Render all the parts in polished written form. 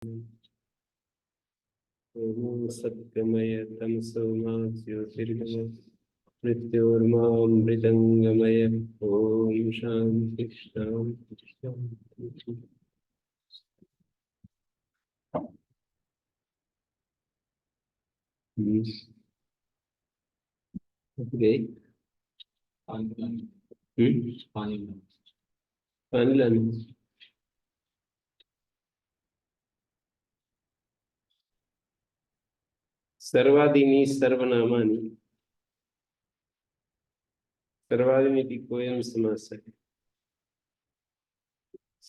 ओम सत्यमय तमसो मा ज्योतिर्गमय मृत्योर्मामृतंगमय। ओम शांति शांति शांति। गई पानी लाने। सर्वादीनि सर्वनामानि सर्वादीनि कोयम समास है।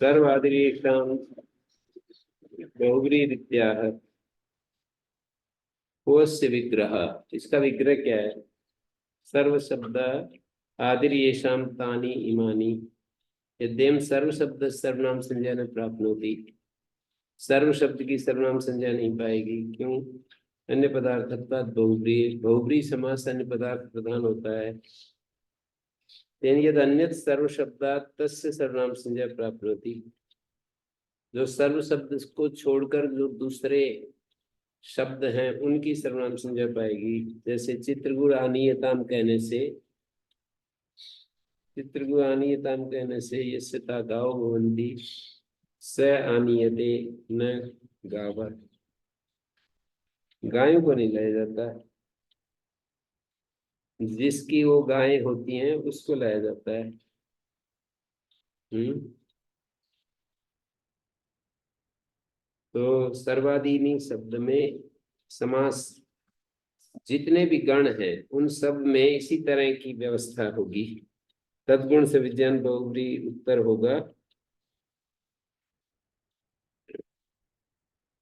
सर्वादिरेषां बहुव्रीहित्याह कोस्य विग्रह। इसका विग्रह क्या है? सर्व शब्द आदिर्येषां तानि इमानि यद्यं सर्व शब्द सर्वनाम संज्ञा न प्राप्नोति। सर्व शब्द की सर्वनाम संज्ञा नहीं पाएगी। क्यों? अन्य पदार्थत्वात् बहुव्रीहि। बहुव्रीहि समास अन्य पदार्थ प्रधान होता है। तेन यद अन्यत् सर्व शब्दात् तस्य सर्वनाम संज्ञा प्राप्नोति। जो सर्व शब्द को छोड़कर जो दूसरे शब्द हैं उनकी सर्वनाम संज्ञा पाएगी। जैसे चित्रगुण आनीयताम कहने से, चित्रगुण आनीयताम कहने से यस्य ता गावो भवन्ति स आनीयते न गावः। गायों को नहीं लाया जाता, जिसकी वो गायें होती हैं उसको लाया जाता है। तो सर्वादीनि शब्द में समास जितने भी गण हैं उन सब में इसी तरह की व्यवस्था होगी। तद्गुण से विज्ञान बहुव्रीहि उत्तर होगा।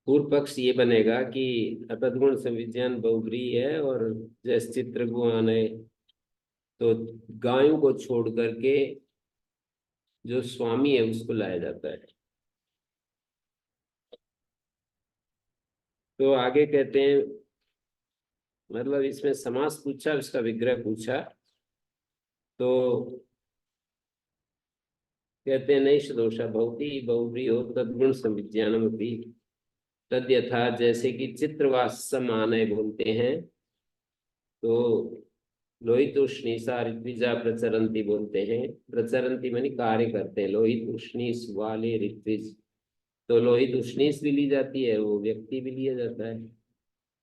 पूर्व पक्ष ये बनेगा कि तद्गुण से विज्ञान बहुव्रीहि है, और जैसे चित्रगुण है तो गायों को छोड़ करके जो स्वामी है उसको लाया जाता है। तो आगे कहते हैं, मतलब इसमें समास पूछा, उसका विग्रह पूछा, तो कहते हैं नैष दोषा भवति बहुव्रीहि हो तद्गुण संविज्ञानम अपि तद यथा। जैसे कि चित्रवासमानय बोलते हैं तो लोहित उष्णीसा ऋत्विजा प्रचरंती बोलते हैं। प्रचरंती मानी कार्य करते हैं। लोहित उष्णीस वाले ऋत्विज, तो लोहित उष्णीस भी ली जाती है, वो व्यक्ति भी लिया जाता है।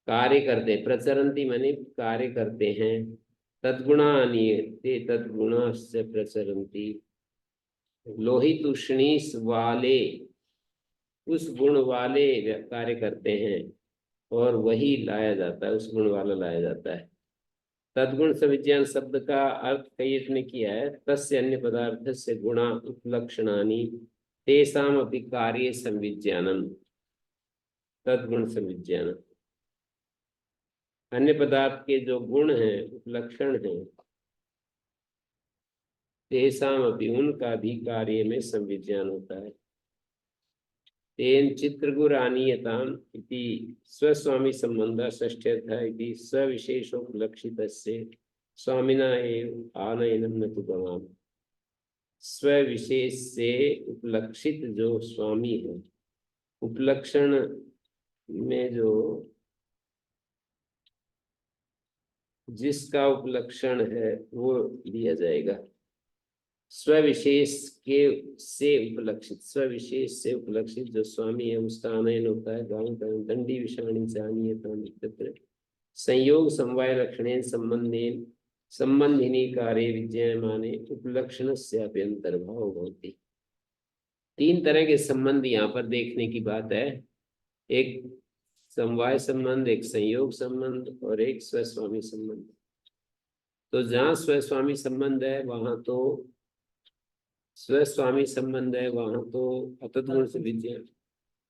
कार्य करते हैं, प्रचरंती मानी कार्य करते हैं। तद्गुणानि ते तद्गुणाश्च प्रचरंती। लोहित उष्णीस वाले उस गुण वाले कार्य करते हैं और वही लाया जाता है, उस गुण वाला लाया जाता है। तद्गुण संविज्ञान शब्द का अर्थ कई ने किया है। तस्य अन्य पदार्थ से गुणा उपलक्षणानि तेषाम अपि कार्य संविज्ञानम। तद्गुण संविज्ञानम, अन्य पदार्थ के जो गुण हैं उपलक्षण हैं, तेषाम अपि उनका भी कार्य में संविज्ञान होता है। तेन चित्रगुरानीयताम इति स्वस्वामी संबंध षष्ठ्यर्थ इति सविशेषोपलक्षितस्य स्वामिना एव आनयनम न तु गवाम। स्वविशेष से उपलक्षित जो स्वामी है, उपलक्षण में जो जिसका उपलक्षण है वो लिया जाएगा। स्वविशेष के से उपलक्षित, स्वविशेष से उपलक्षित जो स्वामी है उसका आनयन होता है। गांव दंडी विषाणी से आनीयता संयोग समवाय लक्षणेन संबंधेन संबंधिनी कार्य विज्ञायमाने उपलक्षण से अभ्यंतर्भाव होती। तीन तरह के संबंध यहाँ पर देखने की बात है। एक समवाय संबंध, एक संयोग संबंध और एक स्वस्वामी संबंध। तो जहाँ स्वस्वामी संबंध है वहां तो स्वस्वामी संबंध है वहां तो अतत गुण से विज्ञान,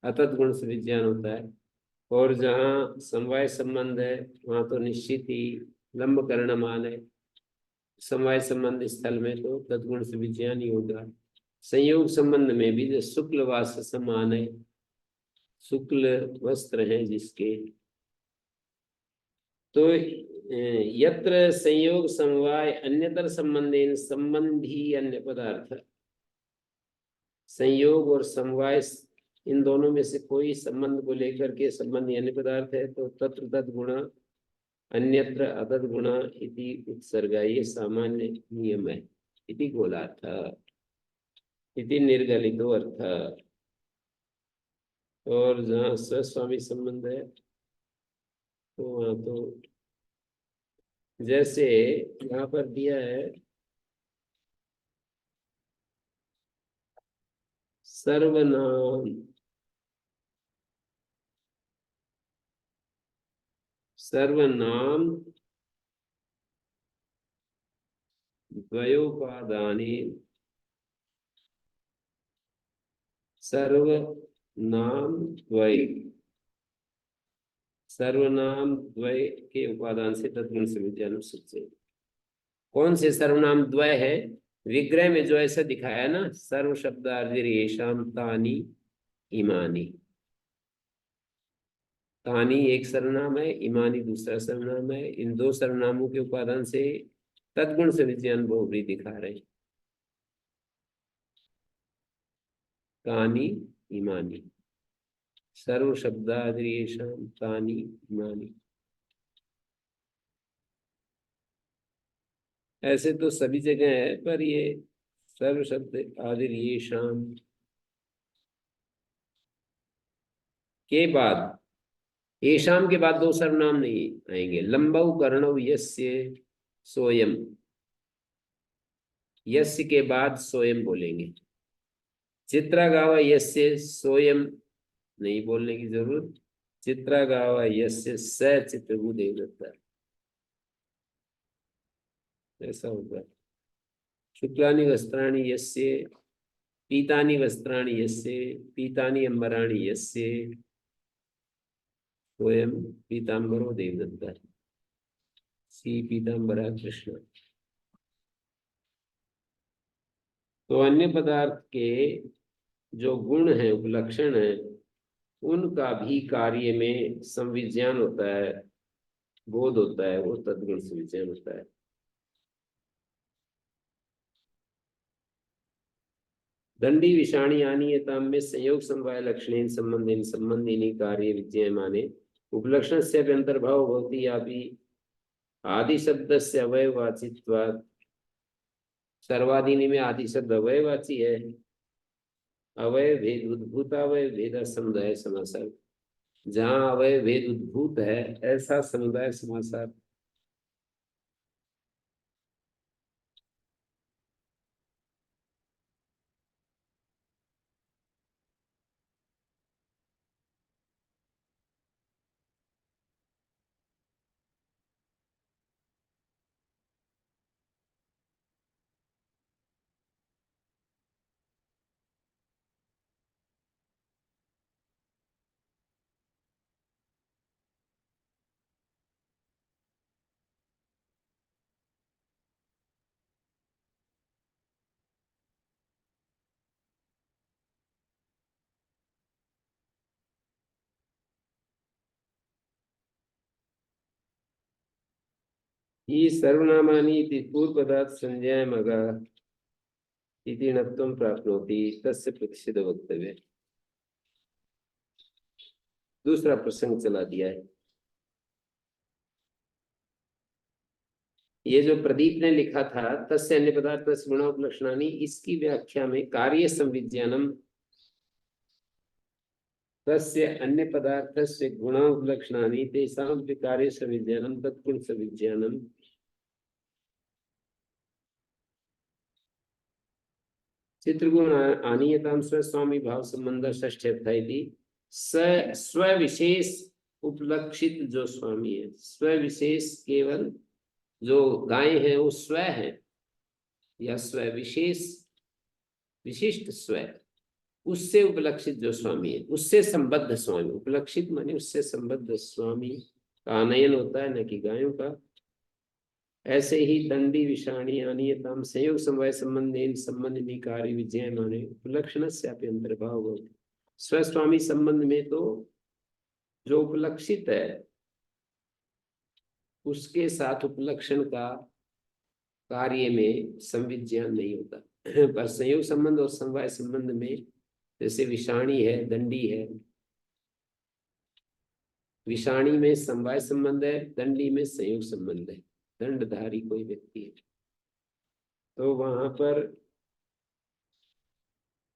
अतत गुण से विज्ञान होता है। और जहाँ समवाय संबंध है वहां तो निश्चित ही लंब करणमान है। समवाय संबंध स्थल में तो तत्गुण से विज्ञान ही होगा। संयोग संबंध में भी जो शुक्ल वास समान है, शुक्ल वस्त्र है जिसके, तो यत्र संयोग समवाय अन्यतर संबंधेन संबंधी अन्य पदार्थ। संयोग और समवाय इन दोनों में से कोई संबंध को लेकर के संबंध यानी पदार्थ है तो तत्र तद गुणा अन्यत्र अतद गुणा इति उत्सर्गा, ये सामान्य नियम है। इति गोलार्थ, इति निर्गलितो अर्थ। और जहाँ स्वस्वामी संबंध है तो वहाँ तो जैसे यहाँ पर दिया है सर्वनाम, सर्वनाम द्वयोपादाने, सर्वनाम द्वय, सर्वनाम द्वय के उपादान से तद्गुण समिज्ञानम सूच्यते। कौन से सर्वनाम द्वय है? विग्रह में जो ऐसा दिखाया ना, सर्व शब्दार्थिरेषाम तानि इमानि। तानि एक सर्वनाम है, इमानी दूसरा सर्वनाम है। इन दो सर्वनामों के उपादान से तद्गुण समिज्ञान बहुव्रीहि दिखा रहे हैं। तानि इमानी, सर्व शब्दार्थिरेषाम तानि इमानी। ऐसे तो सभी जगह है, पर ये सर्व शब्द आदिर्येषाम के बाद, येषाम के बाद दो सर्वनाम नहीं आएंगे। लंबौ कर्णौ यस्य सोयम, यस्य के बाद सोयम बोलेंगे। चित्रा गावा यस्य सोयम नहीं बोलने की जरूरत। चित्रा गावा यस्य स चित्रगु देवदत्ता, ऐसा होगा। शुक्लानि वस्त्राणि यस्य, पीतानि वस्त्राणि यस्य, पीतानि अंबराणि यस्य, स्वयं पीतांबरो देवदत्ता, सी पीतांबरा कृष्ण। तो अन्य पदार्थ के जो गुण है, उपलक्षण है, उनका भी कार्य में संविज्ञान होता है, बोध होता है, वो तद्गुण संविज्ञान होता है। दंडी विषाणी आनीयताम में संयोग समवाय लक्षणेन संबंधेन संबंधिनी कार्य विज्ञायमाने उपलक्षण से अंतर्भाव भवति। यापि आदि शब्द से अवयवाचित्वात्, सर्वादीनी में आदि शब्द अवयवाची है। अवय भेद उद्भूत, अवय भेद समुदाय समासार, जहाँ अवय भेद उद्भूत है ऐसा समुदाय समासार। ही सर्वनामानि इति पूर्वपदात् संज्ञायमगा इति णत्वं प्राप्नोति, तस्य प्रतिषेध वक्तव्य। दूसरा प्रसंग चला दिया है। ये जो प्रदीप ने लिखा था तस्य अन्य पदार्थ गुणोपलक्षणानि, इसकी व्याख्या में कार्य संविज्ञानम, तस्य अन्य पदार्थस्य गुणोपलक्षणानि तेषां कार्य संविज्ञानम तत्गुण संविज्ञानम। चित्रगुण आनीयताम स्वस्वामी भाव संबंध षष्ठ अध्याय। स्वविशेष उपलक्षित जो स्वामी है, स्वविशेष केवल जो गाय है वो स्व है, या स्व विशेष विशिष्ट स्व, उससे उपलक्षित जो स्वामी है, उससे संबद्ध स्वामी। उपलक्षित माने उससे संबद्ध स्वामी का आनयन होता है, न कि गायों का। ऐसे ही दंडी विषाणी अनियतम संयोग समवाय संबंधेन संबंधिनी कार्य विजय माने उपलक्षण से अंतर्भाव होते। स्वस्वामी संबंध में तो जो उपलक्षित है उसके साथ उपलक्षण का कार्य में संविज्ञान नहीं होता, पर संयोग संबंध और समवाय संबंध में जैसे विषाणी है, दंडी है। विषाणी में समवाय संबंध है, दंडी में संयोग संबंध है। दंडधारी कोई व्यक्ति है तो वहां पर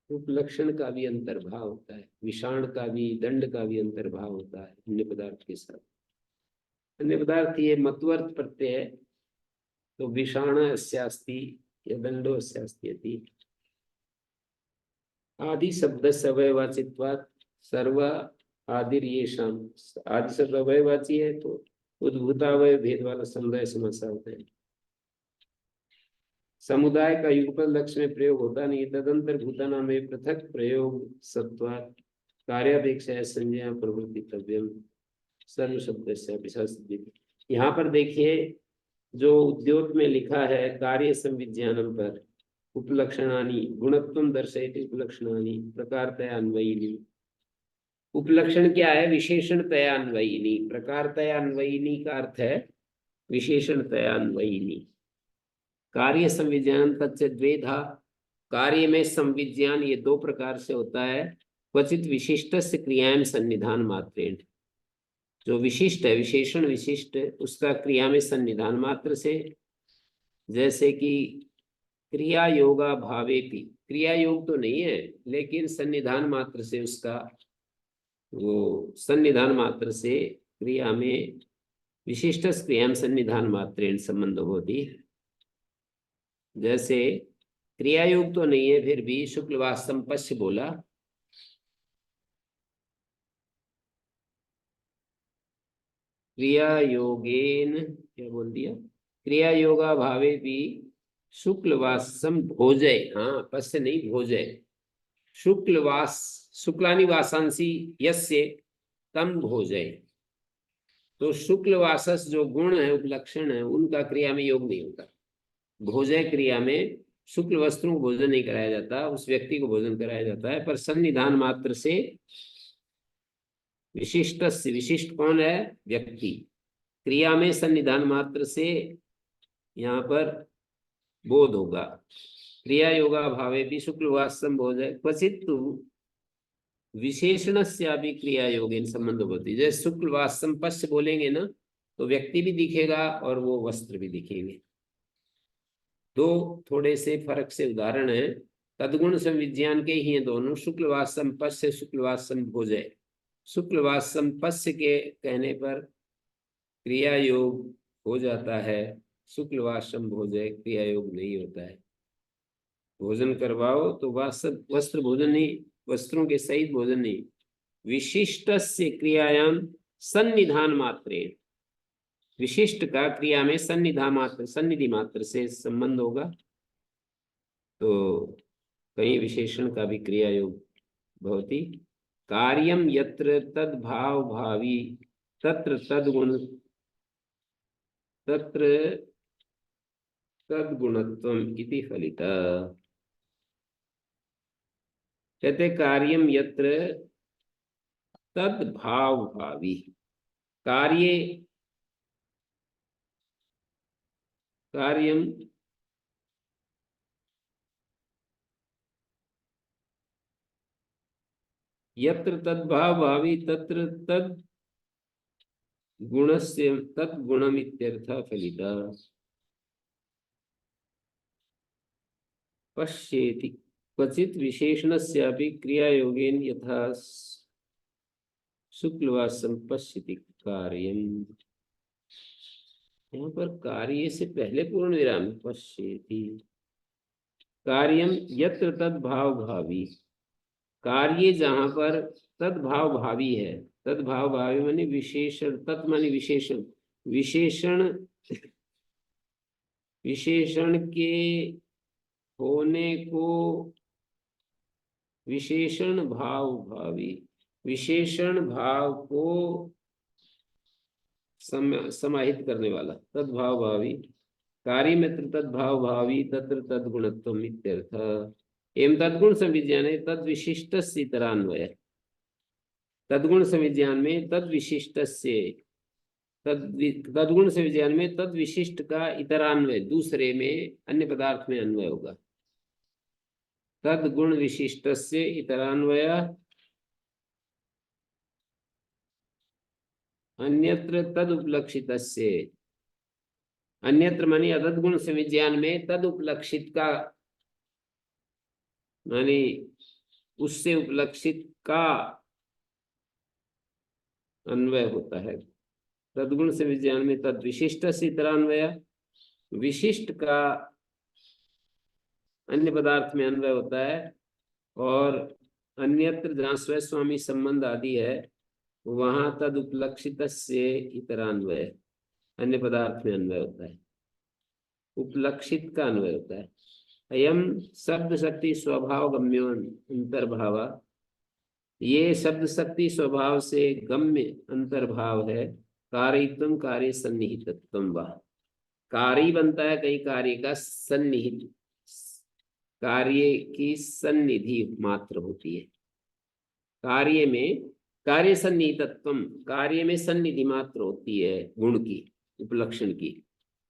उपलक्षण का भी अंतर्भाव होता है, विषाण का भी, दंड का भी अंतर्भाव होता है अन्य पदार्थ के साथ। अन्य पदार्थ ये मतवर्त प्रत्यय है, तो विषाण अस्यास्ति या दंडो अस्यास्ति यदि आदि शब्द सवयवाचित्वात् सर्व आदिर येषाम। आदि शब्द अवयवाची है तो उद्भूतावय भेद वाला समुदाय समस्या होता है। समुदाय का युगपद लक्ष्य में प्रयोग होता नहीं, तदंतर भूतानाम में पृथक प्रयोग सत्वात् कार्यापेक्षा संज्ञा प्रवृत्तितव्यम सर्व शब्द से। यहाँ पर देखिए जो उद्योग में लिखा है कार्य संविज्ञानम पर उपलक्षणानि गुणत्वम दर्शयति उपलक्षणानि प्रकारतया अन्वयिनी। उपलक्षण क्या है? विशेषणतया अन्वयिनी। प्रकारतया अन्वयिनी का अर्थ है विशेषणतया अन्वयिनी। कार्य संविज्ञान तच्च द्वेधा। कार्य में संविज्ञान ये दो प्रकार से होता है। क्वचित विशिष्टस्य क्रियायां सन्निधान मात्रेण, जो विशिष्ट है, विशेषण विशिष्ट, उसका क्रिया में सन्निधान मात्र से। जैसे कि क्रिया योगा भावेपि, क्रिया योग तो नहीं है लेकिन सन्निधान मात्र से उसका, वो सन्निधान मात्र से क्रिया में विशिष्ट क्रिया सन्निधान मात्रेण संबंध होती। जैसे क्रिया योग तो नहीं है फिर भी शुक्लवासम पश्य बोला, क्रिया योगेन क्या बोल दिया, क्रिया योगा भावे भी शुक्लवासम भोजय। हाँ, पश्य नहीं भोजय। शुक्लवास शुक्लानि वासांसी यस्य तम भोजय। तो शुक्लवासस जो गुण है, उपलक्षण है, उनका क्रिया में योग नहीं होता। भोजय क्रिया में शुक्ल वस्त्रों को भोजन नहीं कराया जाता, उस व्यक्ति को भोजन कराया जाता है, पर सन्निधान मात्र से विशिष्ट से, विशिष्ट कौन है? व्यक्ति। क्रिया में सन्निधान मात्र से यहाँ पर बोध होगा। क्रिया योगा भावे भी शुक्लवासम भोजय क्वचित विशेषण से भी क्रिया योगेन संबंध होती है। जैसे शुक्लवासम पश्य बोलेंगे ना तो व्यक्ति भी दिखेगा और वो वस्त्र भी दिखेंगे। दो थोड़े से फर्क से उदाहरण है, तदगुण संविज्ञान के ही हैं दोनों। शुक्लवासम पश्य, शुक्लवासम भोजय। शुक्लवासम पश्य के कहने पर क्रिया योग हो जाता है, शुक्लवासम भोजय क्रिया योग नहीं होता है। भोजन करवाओ तो वस्त्र भोजन नहीं, वस्त्रों के सहित भोजन नहीं, विशिष्ट से क्रियायाम सन्निधान मात्रे। विशिष्ट का क्रिया में सन्निधा मात्र, सन्निधि मात्र से संबंध होगा। तो कहीं विशेषण का भी क्रिया योग भवति। कार्यम यत्र तद भाव भावी तत्र तद्गुण, तत्र तद्गुणत्वम इति फलिता। कहते कार्यम यत्र तद भाव भावी, कार्य कार्यम यत्र तद्भाव भावी तत्र तद गुणस्य तद्गुणम इत्यर्थ फलिता। पश्येति क्वचित विशेषणस्यापि क्रियायोगेन यथा शुक्लवासम पश्यति कार्यम। यहाँ पर कार्य से पहले पूर्ण विराम पश्येति। कार्यम यत्र तद्भाव भावी, कार्य जहां पर तद्भाव भावी है। तद्भाव भावी माने विशेषण, तत् माने विशेषण, विशेषण, विशेषण के होने को विशेषण भाव भावी, विशेषण भाव को समाहित करने वाला तद्भाव भावी। कार्य में तद्भाव भावी तत्र तद्गुणत्वम इत्यर्थ। एवं तद्गुण संविज्ञान है तद विशिष्ट इतरान्वय। तद्गुण संविज्ञान में तद विशिष्ट से, तद्गुण संविज्ञान में तद विशिष्ट का इतरान्वय, दूसरे में अन्य पदार्थ में अन्वय होगा। तद गुण विशिष्टस्य इतरान्वय अन्यत्र तद उपलक्षितस्य। अन्यत्र मानी अतद गुण संविज्ञान में तद उपलक्षित का मानी उससे उपलक्षित का अन्वय होता है। तदगुण से विज्ञान में तद विशिष्ट से इतरान्वय, विशिष्ट का अन्य पदार्थ में अन्वय होता है। और अन्यत्र जहाँ स्वयं स्वामी संबंध आदि है वहां तद उपलक्षित से इतरान्वय, अन्य पदार्थ में अन्वय होता है, उपलक्षित का अन्वय होता है। अयम शब्द शक्ति स्वभाव गम्यो अंतर्भाव, ये शब्द शक्ति स्वभाव से गम्य अंतर्भाव है। कार्यत्वम कार्य सन्निहितत्वम वा, कार्य बनता है कहीं कार्य का सन्निहित, कार्य की सन्निधि मात्र होती है। कार्य में कार्य सन्निहितत्वम, कार्य में सन्निधि मात्र होती है गुण की, उपलक्षण की,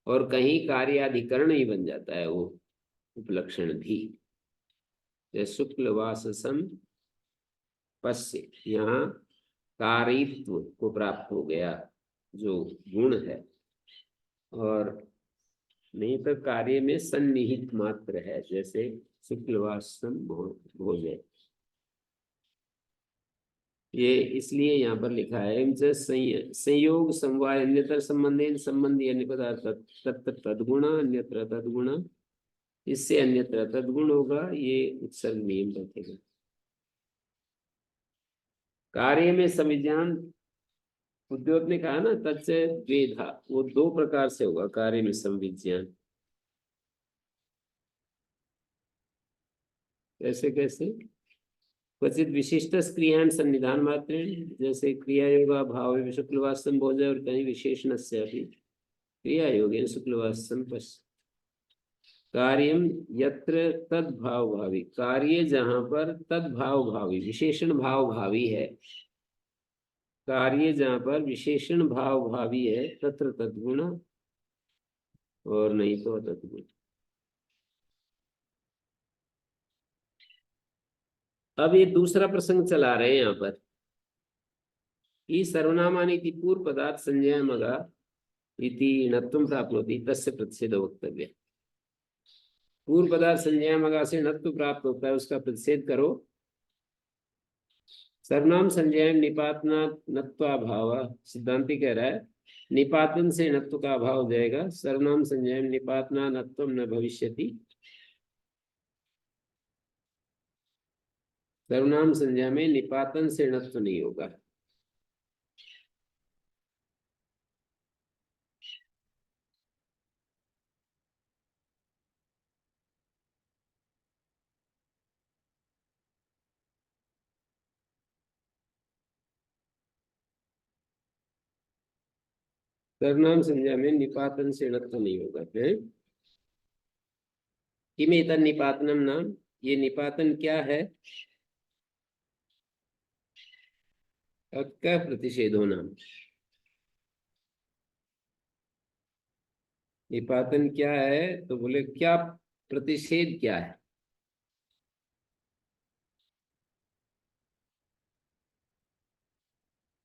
और कहीं कार्याधिकरण ही बन जाता है वो उपलक्षण भी। शुक्लवाससम पश्य, यहाँ कारित्व को प्राप्त हो गया जो गुण है, और नहीं तो कार्य में सन्निहित मात्र है, जैसे शुक्लवासम भोजय। ये इसलिए यहाँ पर लिखा है संयोग समवाय अन्यतर संबंधेन संबंधी अन्य पदार्थ तत्र तद्गुण अन्यत्र तद्गुण, इससे अन्यत्र तद्गुण होगा, ये उत्सर्ग नियम रखेगा। कार्य में संविज्ञान उद्योग ने कहा ना तत्से द्वेधा, वो दो प्रकार से होगा कार्य में संविज्ञान। कैसे कैसे? क्वचित विशिष्ट क्रियान सन्निधान मात्र, जैसे क्रिया योगा भाव शुक्लवास्तम भोज, और कहीं विशेषण से अभी क्रिया योगे शुक्लवास्तम पश्य। कार्यम यत्र तद भाव भावी, कार्य जहां पर तद भाव भावी विशेषण भाव भावी है, कार्य जहां पर विशेषण भाव भावी है तत्र तद्गुण, और नहीं तो तद्गुण। अब ये दूसरा प्रसंग चला रहे हैं यहाँ पर कि सर्वनामानि पूर्व पदार्थ संज्ञा मगा इति नत्वं प्राप्नोति तस्य प्रतिषेधो वक्तव्य। पूर्व पदार्थ संज्ञा मगा से नत्व प्राप्त होता है, उसका प्रतिषेध करो। सर्वनाम संज्ञा निपातना नत्वाभाव, सिद्धांति कह रहा है निपातन से नत्व का अभाव हो जाएगा। सर्वनाम संज्ञा निपातना नत्वम न भविष्यति, सर्वनाम संज्ञा में निपातन से नत्व नहीं होगा। सर्वनाम संज्ञा में निपातन से नत्व नहीं होगा है। किमेतन निपातनम नाम, ये निपातन क्या है? क्या प्रतिषेधो नाम, निपातन क्या है? तो बोले क्या प्रतिषेध क्या है?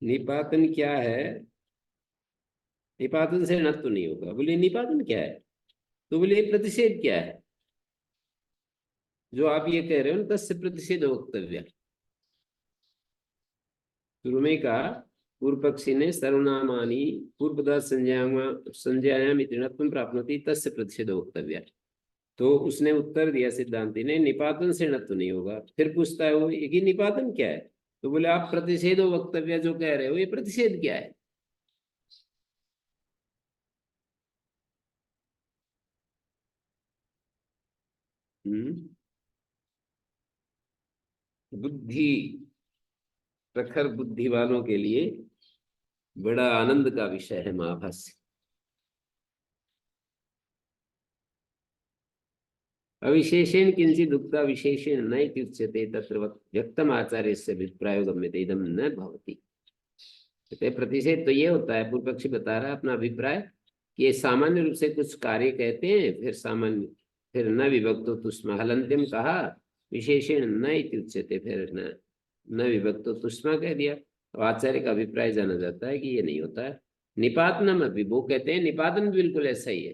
निपातन क्या है? निपातन से नत्व नहीं होगा। बोले निपातन क्या है? तो बोले प्रतिषेध क्या है? जो आप ये कह रहे हो ना तस्य प्रतिषेध वक्तव्य। शुरू में कहा पूर्व पक्षी ने सर्वनामानि पूर्व पदार्थ संज्ञायाम इति नत्वं प्राप्नोति तस्य प्रतिषेध वक्तव्य। तो उसने उत्तर दिया सिद्धांति ने निपातन से नत्व नहीं होगा। फिर पूछता है वो कि निपातन क्या है? तो बोले आप प्रतिषेध वक्तव्य जो कह रहे हो ये प्रतिषेध क्या है? बुद्धि, प्रखर बुद्धि वालों के लिए बड़ा आनंद का विषय है महाभाष्य। अविशेषेण किंचित उक्ता विशेषेण न इत्युच्यते तत्र व्यक्तम आचार्यस्य अभिप्रायो गम्यते इदम न भवति। कहते प्रतिषेध तो ये होता है, पूर्व पक्षी बता रहा है अपना अभिप्राय कि ये सामान्य रूप से कुछ कार्य कहते हैं, फिर सामान्य फिर न विभक्तो तुष्म हलंत्यम कहा, विशेषण न इति उच्यते, फिर न विभक्तो तुष्मा कह दिया। तो आचार्य का अभिप्राय जाना जाता है कि ये नहीं होता है। निपातनम अभी वो कहते हैं निपातन बिल्कुल ऐसा ही है।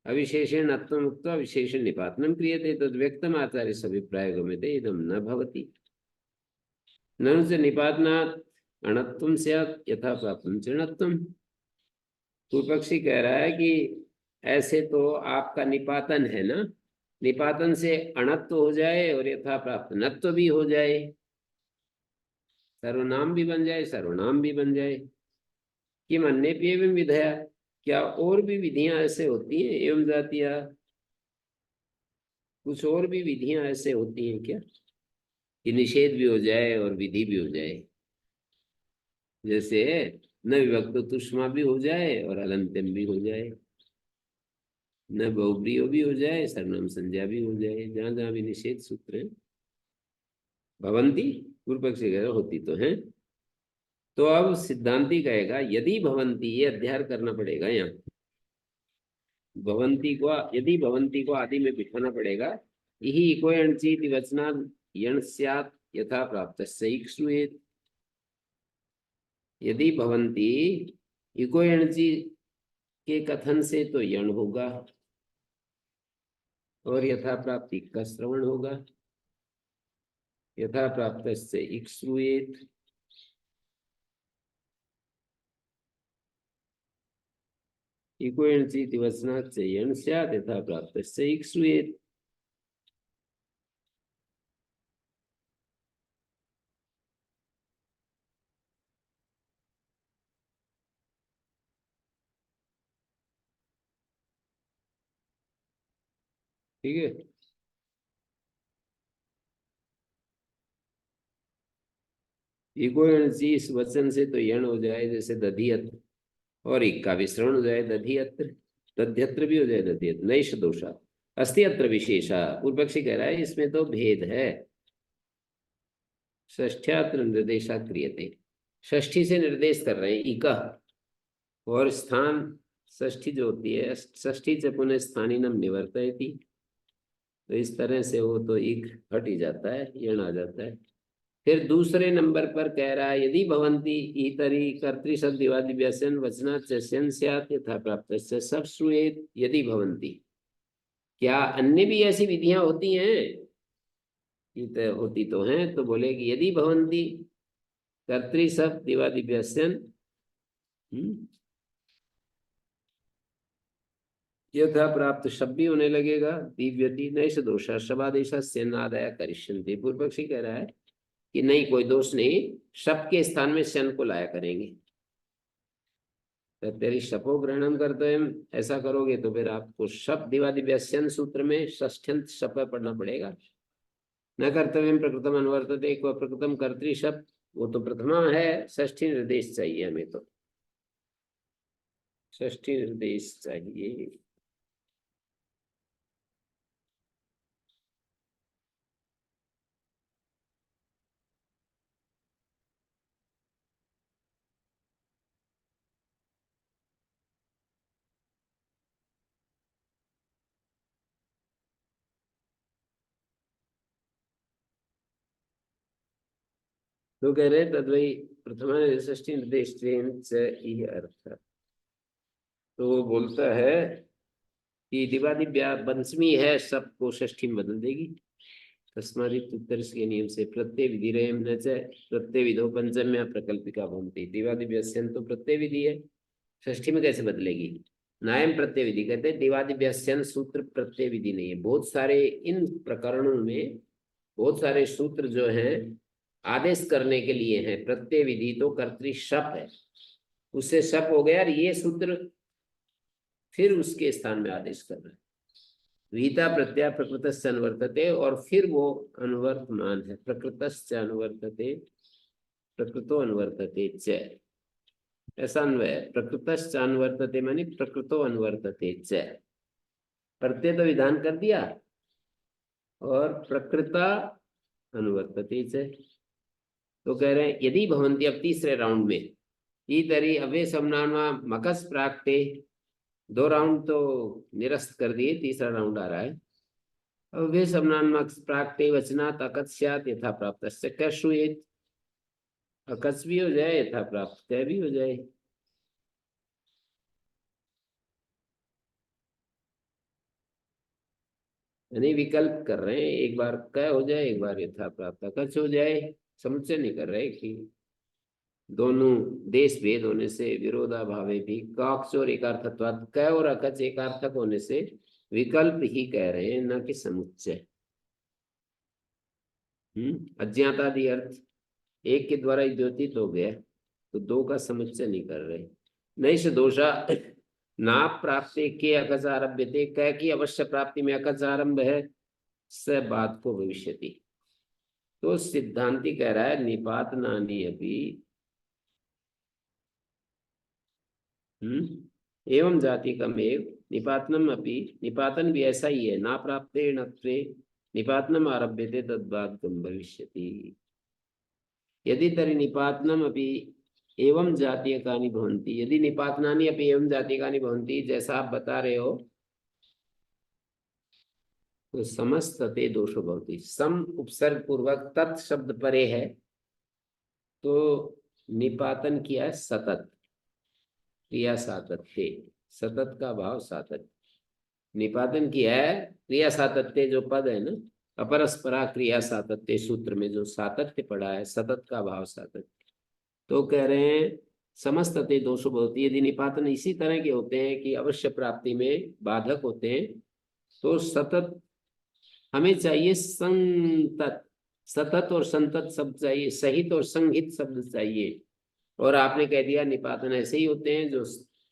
अविशेषण अत्वम उक्त्वा विशेषण निपातनम क्रियते तद व्यक्तम आचार्य अभिप्राय गम्यते इदम न भवति। ननु च निपातनात् अणत्वं स्यात् यथा प्राप्तं च णत्वम्। पूर्व पक्षी कह रहा है कि ऐसे तो आपका निपातन है ना, निपातन से अणत्व हो जाए और यथा प्राप्त नत्व भी हो जाए, सर्वनाम भी बन जाए सर्वनाम भी बन जाए। किम अन्येप्येवं विधया, क्या और भी विधियां ऐसे होती हैं, एवं जातिया, कुछ और भी विधियां ऐसे होती हैं क्या कि निषेध भी हो जाए और विधि भी हो जाए। जैसे न विभक्त तुष्मा भी हो जाए और अलंत्यम भी हो जाए, न बहुब्रीयो भी हो जाए सर्वनाम संज्ञा भी हो जाए, जहां जहां भी निषेध सूत्र है। भवंती पूर्व पक्षी कह रहे होती तो है। तो अब सिद्धांती कहेगा यदि भवंती, ये अध्ययन करना पड़ेगा यहाँ। भवंती को, यदि भवंती को आदि में बिठाना पड़ेगा। यही इको एणचीति वचनात् यण स्यात् यथा प्राप्तस्य इक्ष्वेत्। यदि भवंती, इको एणची के कथन से तो यण होगा और यथा प्राप्ति का श्रवण होगा। यथा प्राप्तस्य इक्ष्वेत्, इको एणचीति वचनात् च यण स्यात् यथा प्राप्तस्य इक्ष्वेत्। ठीक है। इको एणची इस वचन से तो यण हो जाए, जैसे दधियत, और एक का विश्रवण हो जाए दधियत्र, दध्यत्र भी हो जाए दध्यत्र, नैष दोषा अस्ति अत्र विशेषा। पूर्व पक्षी कह रहा है इसमें तो भेद है। षष्ठ्यात्र निर्देशा क्रियते, षष्ठी से निर्देश कर रहे हैं इका, और स्थान षष्ठी जो होती है, षष्ठी से पुनः स्थानीनम निवर्तयति, तो इस तरह से वो तो इक हट ही जाता है, यण आ जाता है। फिर दूसरे नंबर पर कह रहा है यदि भवंती ईतरी कर्तृशब्दिवादिव्यसन वचना च्यन स्यात् यथा प्राप्त सब श्रूयेत। यदि भवंती, क्या अन्य भी ऐसी विधियां होती हैं? होती तो हैं। तो बोले कि यदि भवंती कर्तृशब्दिवादिव्यसन यथा प्राप्त शब्द भी होने लगेगा। दिव्यति नैष दोषा शबादेशा स्यनादया करिष्यन्ते। पूर्व पक्षी कह रहा है कि नहीं, कोई दोष नहीं, शप के स्थान में शन को लाया करेंगे। तो तेरी शपो ग्रहणम कर्तव्य, ऐसा करोगे तो फिर आपको शप दिवादिव्यसन सूत्र में षष्ठ्यंत शप पढ़ना पड़ेगा। न कर्तव्य प्रकृतम अनुवर्तते, एक प्रकृतम कर्तृ शप, वो तो प्रथमा है, षष्ठी निर्देश चाहिए हमें, तो षष्ठी निर्देश चाहिए। तो कह रहे तद्वै प्रथमा षष्ठी निर्देश अर्थ। तो वो बोलता है कि दिवादिव्या पंचमी है, सबको षष्ठी में बदल देगी। तस्मादित उत्तर के नियम से प्रत्यय विधि रेम न च प्रत्यय विधो पंचम्या प्रकल्पिका भवंती। दिवादिव्यस्यन तो प्रत्यय विधि है, षष्ठी में कैसे बदलेगी? नायम प्रत्यय विधि कहते हैं। दिवादिव्यस्यन सूत्र प्रत्यय विधि नहीं है। बहुत सारे इन प्रकरणों में बहुत सारे सूत्र जो हैं आदेश करने के लिए हैं। प्रत्यय विधि तो कर्तृ शप है, उससे शप हो गया, और ये सूत्र फिर उसके स्थान में आदेश कर रहा है। विहिता प्रत्यय प्रकृतस्य अनुवर्तते, और फिर वो अनुवर्तमान है। प्रकृतस्य अनुवर्तते, प्रकृतो अनुवर्तते च, ऐसा अन्वय है। प्रकृतस्य अनुवर्तते मानी प्रकृतो अनुवर्तते च, प्रत्यय तो विधान कर दिया, और प्रकृता अनुवर्तते च। तो कह रहे हैं यदि भवंती, अब तीसरे राउंड में ईतरी अव्यय समनान्वा मकस प्राक्ते, 2 राउंड तो निरस्त कर दिए, तीसरा राउंड आ रहा है। वे समनान्मक प्राक्ते वचनात् अकत् स्यात् यथा प्राप्तस्य क श्रूयेत्। अकच भी हो जाए, यथा प्राप्त क भी हो जाए। यानी विकल्प कर रहे हैं, एक बार क हो जाए, एक बार यथा प्राप्त अकच हो जाए। समुच्चय नहीं कर रहे कि दोनों देश भेद होने से विरोधाभावे भी काक्ष और एकार्थत्वात् क और अकच एकार्थक होने से विकल्प ही कह रहे हैं, न कि समुच्चय। अज्ञातादि अर्थ एक के द्वारा ही द्योतित हो गया, तो दो का समुच्चय नहीं कर रहे। नहीं से दोषा ना प्राप्ति के अकच आरभ्य थे, कह की अवश्य प्राप्ति में अकच आरंभ है, स बात को भविष्यति। तो सिद्धांति कह रहा है निपात नानी अभी एवं जाति कमेव निपातनम अपि, निपातन भी ऐसा ही है, ना प्राप्ते नत्वे निपातनम आरभ्यते तद्वाद भविष्यति। यदि तरी निपातनम अपि एवं जातीयकानि भवन्ति, यदि निपातनानि अपि एवं जातीयकानि भवन्ति, जैसा आप बता रहे हो, तो समस्तते दोषो भवति। सम उपसर्ग पूर्वक तत् शब्द परे है, तो निपातन किया है सतत, क्रिया सातत्य, सतत का भाव सातत्य। निपातन किया है क्रिया सातत्य, जो पद है ना, अपरस्परा क्रिया सातत्य सूत्र में जो सातत्य पड़ा है, सतत का भाव सातत्य। तो कह रहे हैं समस्तते दोषो भवति, यदि निपातन इसी तरह के होते हैं कि अवश्य प्राप्ति में बाधक होते हैं, तो सतत हमें चाहिए, संतत, सतत और संतत शब्द चाहिए, सहित और संहित शब्द चाहिए। और आपने कह दिया निपातन ऐसे ही होते हैं जो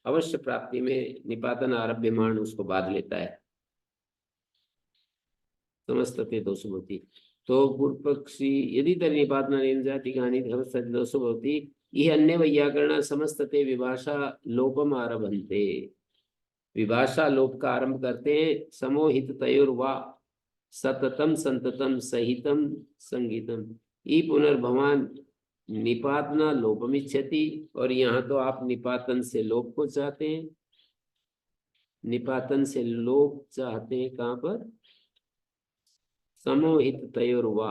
अवश्य प्राप्ति में निपातन आरभ्यमान उसको बाध लेता है। समस्तते दोषो भवति। तो पूर्व पक्षी यदि तरी निपातना नियम जाति कहानी दोषो भवति, यह अन्य वैयाकरण समस्तते विभाषा लोपम आरभन्ते, विभाषा लोप का आरंभ करते हैं। समोहित तयोर्वा सततम संततम सहितम संगीतम, ई पुनर्भवान निपातना लोपमिच्छति। और यहाँ तो आप निपातन से लोप को चाहते हैं, निपातन से लोप चाहते हैं कहाँ पर, समोहित तयोर्वा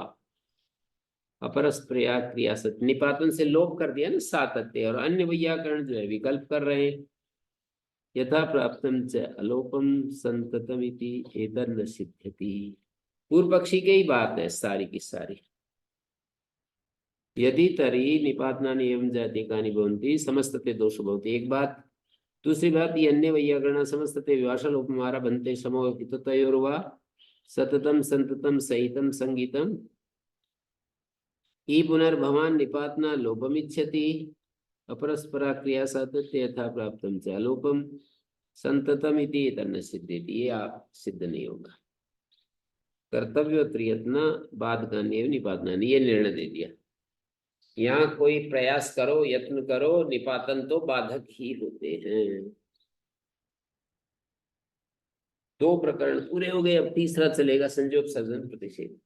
अपरस्पृया क्रिया सत, निपातन से लोप कर दिया ना सातत्य, और अन्य वैयाकरण जो है विकल्प कर रहे हैं। यथा प्राप्तम च अलोपम संततम इति एतन्न सिद्ध्यति। पूर्व पक्षी की ही बात है सारी की सारी। यदि तरी निपातना एवं जातिकानि भवन्ति समस्तते दोषो भवति, एक बात। दूसरी बात, ये अन्य वैयाकरण समस्तते विभाषा लोपमारा बनते समोहित तयोर्वा सततम संततम सहितम संगीतम, ई पुनर्भवान निपातना लोपमिच्छति, अपरस्परा क्रिया सातत्य यथा प्राप्तम च अलोपम संततम इति एतन्न सिद्ध्यति, ये आप सिद्ध नहीं होगा। कर्तव्य प्रयत्न बाधकान्य निपातना, ये निर्णय दे दिया। यहाँ कोई प्रयास करो, यत्न करो, निपातन तो बाधक ही होते हैं। दो प्रकरण पूरे हो गए, अब तीसरा चलेगा, संयोग सर्जन प्रतिषेध।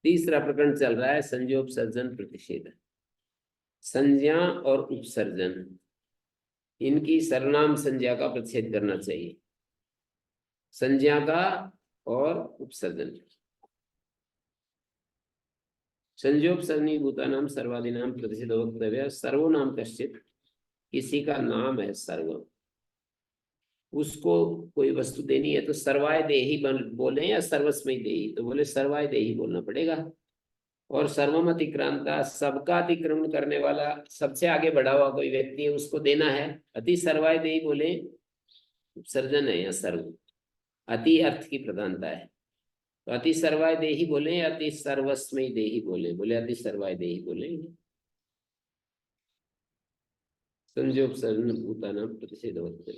तीसरा प्रकरण चल रहा है, संयोग सर्जन प्रतिषेध। संज्ञा और उपसर्जन, इनकी सर्वनाम संज्ञा का प्रतिषेध करना चाहिए, संज्ञा का और उपसर्जन। संयोग सर्वनीभूतानाम सर्वादीनाम प्रतिषेध वक्तव्य, सर्वनाम कश्चित, किसी का नाम है सर्व, उसको कोई वस्तु देनी है, तो सर्वाय देही बोले या सर्वस्मय देही, तो बोले सर्वाय देही बोलना पड़ेगा। और सर्वम अतिक्रांता, सबका अतिक्रमण करने वाला, सबसे आगे बढ़ा हुआ कोई व्यक्ति है, उसको देना है। अति सर्वाय देही बोले, उपसर्जन है या सर्व, अति अर्थ की प्रधानता है, तो अति सर्वाय देही बोले या अति सर्वस्मय देही बोले, बोले अति सर्वाय देही बोले। संजोग सर्वन भूतानाम प्रतिषेध होते।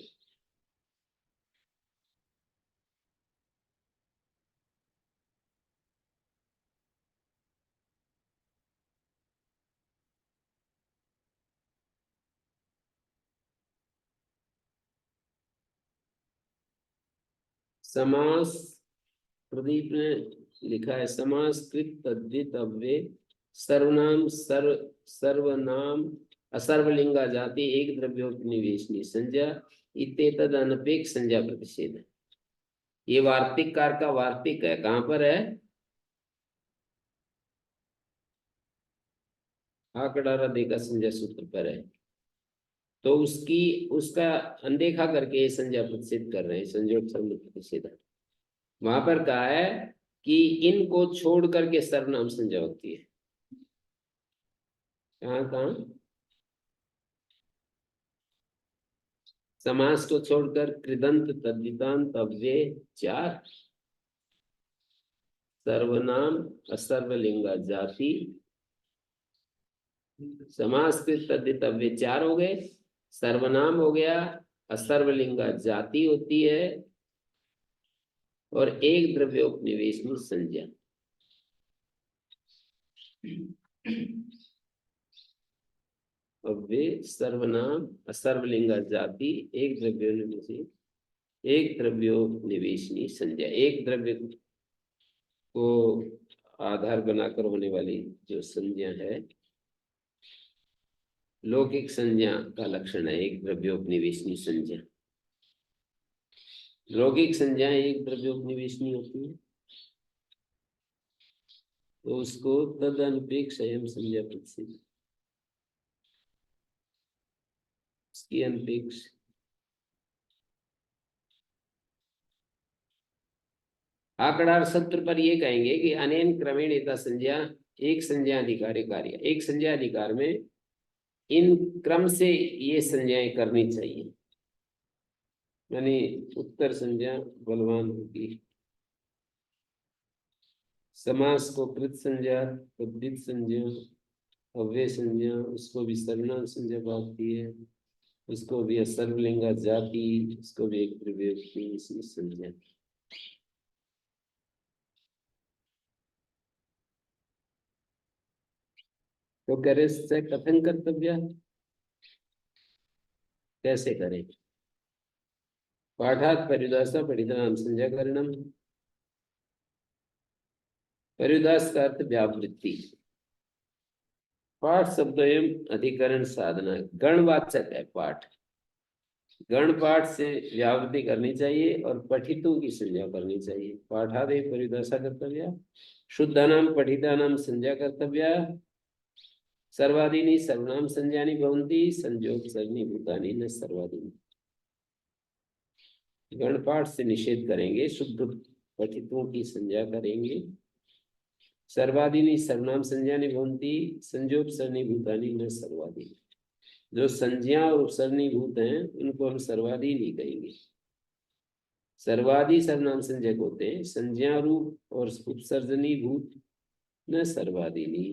समास, प्रदीप ने लिखा है, समास कृत तद्वित अव्यय सर्वनाम सर्वनाम असर्वलिंगा जाति एक द्रव्योपनिवेशनी संज्ञा इत्येतद अनपेक्ष संज्ञा प्रतिषेध। ये वार्तिक कार का वार्तिक है, कहाँ पर है? आंकड़ा का संज्ञा सूत्र पर है। तो उसका अनदेखा करके ये संज्ञा प्रतिषेध कर रहे हैं, संयोग सर्व प्रतिषेध। वहां पर कहा है कि इनको छोड़ करके सर्वनाम संज्ञा होती है। कहाँ कहाँ? समास को छोड़कर कृदंत तद्धितांत अव्यय 4, सर्वनाम असर्वलिंगा जाति, समास के तद्धित अव्यय 4 हो गए, सर्वनाम हो गया, असर्वलिंगा जाति होती है, और एक द्रव्योपनिवेश में संज्ञा। अव्यय सर्वनाम असर्वलिंगा जाति एक द्रव्योपनिवेशनी संज्ञा। एक द्रव्य को आधार बनाकर होने वाली जो संज्ञा है, लौकिक संज्ञा का लक्षण है एक द्रव्योपनिवेशनी संज्ञा। लौकिक संज्ञा एक द्रव्योपनिवेशनी होती है, तो उसको तद अनपेक्ष अयम संज्ञा प्रतिषेध, उसकी अनपेक्ष। आंकड़ा सत्र पर ये कहेंगे कि अनेन क्रमेण एता संज्ञा, एक संज्ञा अधिकार कार्य, एक संज्ञा अधिकार में इन क्रम से ये संज्ञाएं करनी चाहिए, यानी उत्तर संज्ञा बलवान होगी। समास को कृत संज्ञा, तद्धित संज्ञा, अव्यय संज्ञा, उसको भी सर्वनाम संज्ञा भागती है, उसको भी असर्वलिंगा जाति, उसको भी एक द्रव्योपनिवेश संज्ञा। तो करे से कथन कर्तव्य कैसे करें? पाठात परिदासा परिणाम संज्ञा करणम। परिदास का अर्थ व्यावृत्ति। पाठ शब्द अधिकरण साधना, गणवाचक है पाठ। गण पाठ से व्यावृत्ति करनी चाहिए और पठितों की संज्ञा करनी चाहिए। पाठादे परिदशा कर्तव्य, शुद्धानाम पठितानाम संज्ञा कर्तव्य, सर्वादीनि सर्वनाम संज्ञानि भवन्ति, संयोग सर्वनी भूतानि न सर्वादीनि। गण पाठ से निषेध करेंगे, शुद्ध पठितों की संज्ञा करेंगे। सर्वादीनि सर्वनाम संज्ञानि भवन्ति, संयोग सर्वनी भूतानि न सर्वादीनि। जो संज्ञा और उपसर्गनीभूत हैं उनको हम सर्वादि नहीं कहेंगे। सर्वादि सर्वनाम संज्ञक होते हैं, संज्ञा रूप और उपसर्जनीभूत न सर्वादिनी।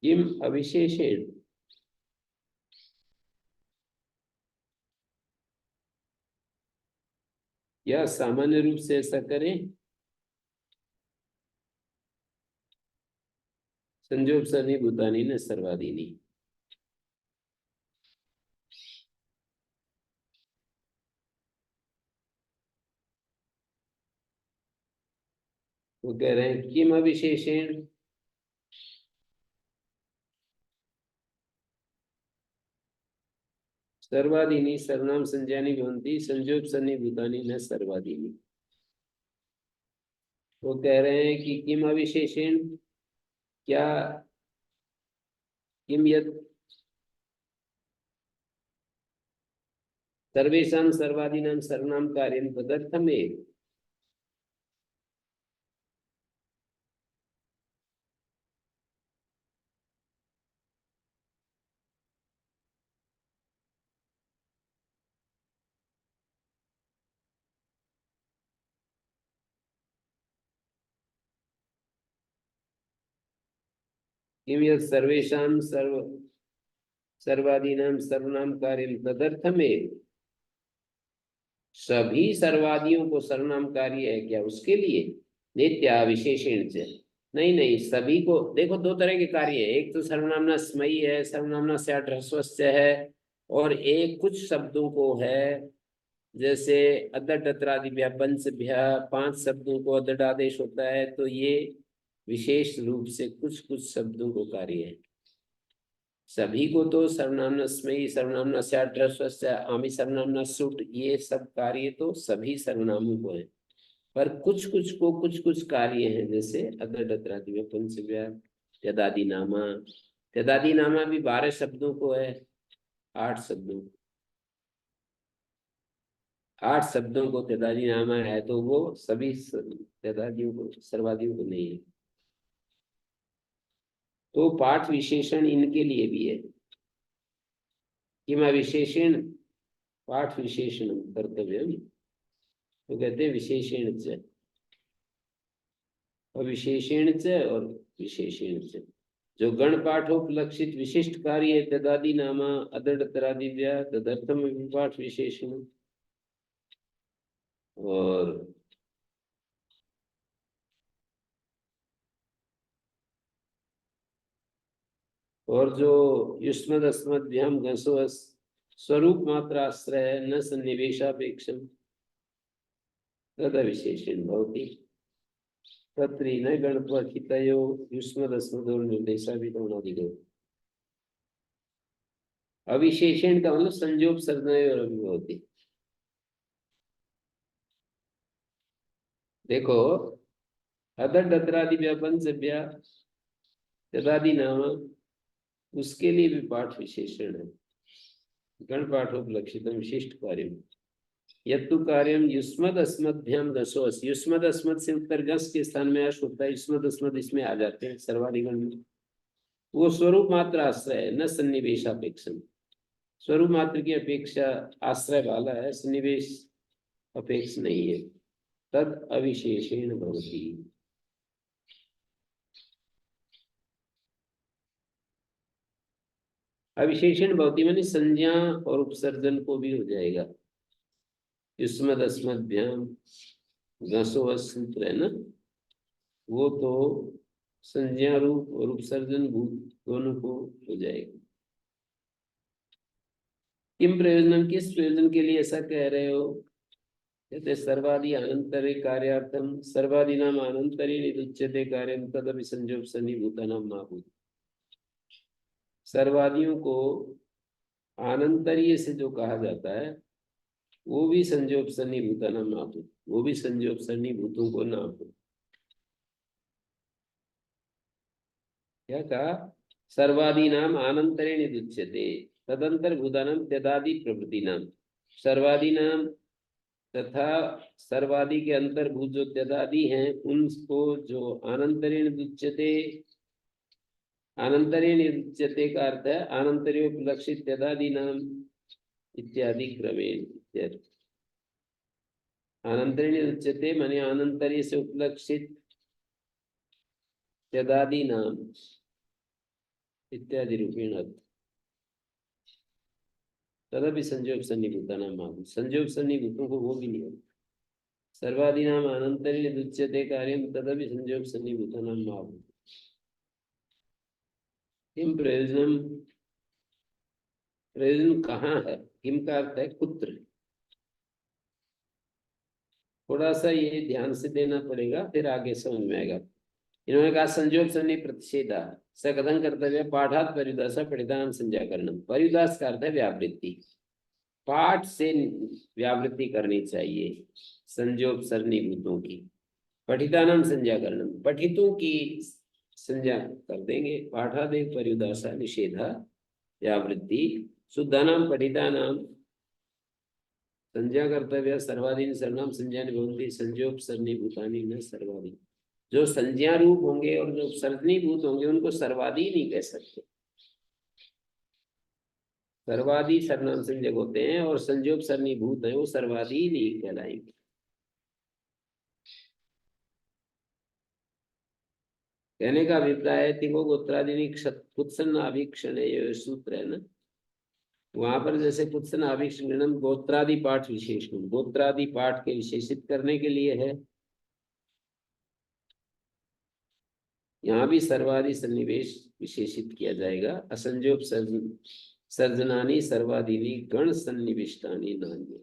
किम अविशेषेण, या सामान्य रूप से ऐसा करें। संजोग सर्वनी भूतानी न सर्वादीनी। वो कह रहे हैं किम अविशेषेण, सर्वादीनी सर्वनाम संज्ञानी भवन्ति, संजोग सर्वनी भूतानी न सर्वादीनी। वो कह रहे हैं कि किम अविशेषेण, क्या किम यद सर्वेषां सर्वादीनां सर्वनाम कार्यं तदर्थमेव। किम यत् सर्वेषां सर्वादीनां सर्वनाम कार्यं तदर्थमेव सभी सर्वादियों को सर्वनाम कार्य है क्या उसके लिए? नित्या विशेषण से नहीं, नहीं, सभी को देखो, दो तरह के कार्य है। एक तो सर्वनामना स्मयी है, सर्वनामना से ह्रस्वस्य है, और एक कुछ शब्दों को है, जैसे अदट अत्रादिभ्य पंचभ्य, 5 शब्दों को अदट आदेश होता है, तो ये विशेष रूप से कुछ कुछ शब्दों को कार्य है। सभी को तो सर्वनामना स्मयी, सर्वनामना से ह्रस्वस्य, आमी सर्वनामना सुट, ये सब कार्य तो सभी सर्वनामों को है। पर कुछ कुछ को कुछ कुछ कार्य हैं, जैसे अदट अत्रादिभ्य पंचभ्य, त्यदादि नामा। त्यदादि नामा भी 12 शब्दों को है, 8 शब्दों, 8 शब्दों को त्यदादि नामा है, तो वो सभी त्यदादियों को, सर्वादियों को नहीं है। तो पाठ विशेषण इनके लिए भी है। किम विशेषण पाठ विशेषण कर्तव्य, तो कहते हैं विशेषण च, अविशेषण च और विशेषण च। जो गण पाठोपलक्षित विशिष्ट कार्य है, तदादि नामा अदड़ तरादिव्या तदर्थम विपाठ विशेषण। और जो युष्मद अस्मद्भ्याम घसो स्वरूप मात्र आश्रय न सन्निवेशापेक्षम तद विशेषण भवति तत्र न गणपखितयो युष्मद अस्मदो निर्देशाभिधो। अविशेषण का मतलब संजोग सर्जनय और अभिभवति। देखो, अदर दत्रादि व्यापन सभ्या तदादि नाम, उसके लिए भी पाठ विशेषण है। गण पाठोपलक्षित विशिष्ट कार्य, यत्तु कार्यम युष्मद अस्मद्भ्याम दसो अस। युष्मद अस्मद से उत्तर गस के स्थान में अश होता है, युष्मद अस्मद इसमें आ जाते हैं सर्वाधिगण में। वो स्वरूप मात्र आश्रय है, न सन्निवेशापेक्षम। स्वरूप मात्र की अपेक्षा आश्रय वाला है, सन्निवेश अपेक्ष नहीं है। तद अविशेषेण भवति। अविशेषण भवति माने संज्ञा और उपसर्जन को भी हो जाएगा। युष्मद अस्मद्भ्याम घसो सूत्र है ना, वो तो संज्ञा रूप और उपसर्जन भूत दोनों को हो जाएगा। किम प्रयोजन, किस प्रयोजन के लिए ऐसा कह रहे हो? कहते सर्वादि अनंतरे कार्यार्थम, सर्वादि नाम अनंतरे निरुच्यते कार्यम तदपि संजोग सन्निभूता नाम माहूत। सर्वादियों को अनंतरीय से जो कहा जाता है, वो भी संजोग सन्निभूता नाम माहूत, वो भी संजोग सन्निभूतों को नाम हो। क्या कहा? सर्वादि नाम अनंतरे निरुच्यते तदंतर भूतानाम त्यदादि प्रवृत्ति नाम। सर्वादि नाम तथा सर्वादि के अंतर्भूत जो त्यदादि हैं, उनको जो अनंतरेण उच्यते, अनंतरेण उच्यते का अर्थ है अनंतर्योपलक्षित त्यदादि नाम इत्यादि क्रमेण। अनंतरेण उच्यते माने अनंतर्य से उपलक्षित त्यदादि नाम इत्यादि रूपेण अर्थ। तदपि संजोग सन्निभूता नाम, संजोग सन्निभूतों को वो भी नहीं है। सर्वादि नाम अनंतरेण उच्यते कार्यम तदपि संजोग सन्निभूता नाम माहूत। किम प्रयोजन, प्रयोजन कहाँ है? किम का अर्थ है कुत्र। थोड़ा सा ये ध्यान से देना पड़ेगा, फिर आगे समझ में आएगा। इन्होंने कहा संजोग सन्नि प्रतिषेधा स कथन कर्तव्य पाठात परिदास परिधान संज्ञा करणम। परिदास का अर्थ है व्यावृत्ति, पाठ से व्यावृत्ति करनी चाहिए संजोग सन्निभूतों की। पठितानाम संज्ञा करणम, पठितों की संज्ञा कर देंगे। पाठादे परिदासा निषेधा व्यावृत्ति, शुद्धानाम पठितानाम संज्ञा कर्तव्य सर्वादीन सर्वनाम संज्ञा भवन्ति संजोग सन्निभूतानि न सर्वादि। जो संज्ञा रूप होंगे और जो सर्वनीभूत होंगे उनको सर्वादि नहीं कह सकते। सर्वादि सर्वनाम संज्ञक होते हैं और संजोग सन्निभूत है, वो सर्वादि नहीं कहलाएंगे। कहने का अभिप्राय है तिको गोत्रादिनी कुत्सन्न अभीक्षण, ये सूत्र है ना, वहां पर जैसे कुत्सन आविष्करणम गोत्रादि पाठ विशेषण, गोत्रादि पाठ के विशेषित करने के लिए है। यहाँ भी सर्वादि सन्निवेश विशेषित किया जाएगा। असंजोग सर्जनानी सर्वादीनी गण सन्निविष्टानी नान्य।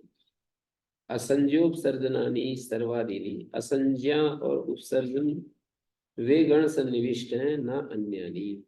असंजोग सर्जनानी सर्वादीनी, असंज्ञा और उपसर्जन वे गण सन्निविष्ट हैं, ना अन्यानी।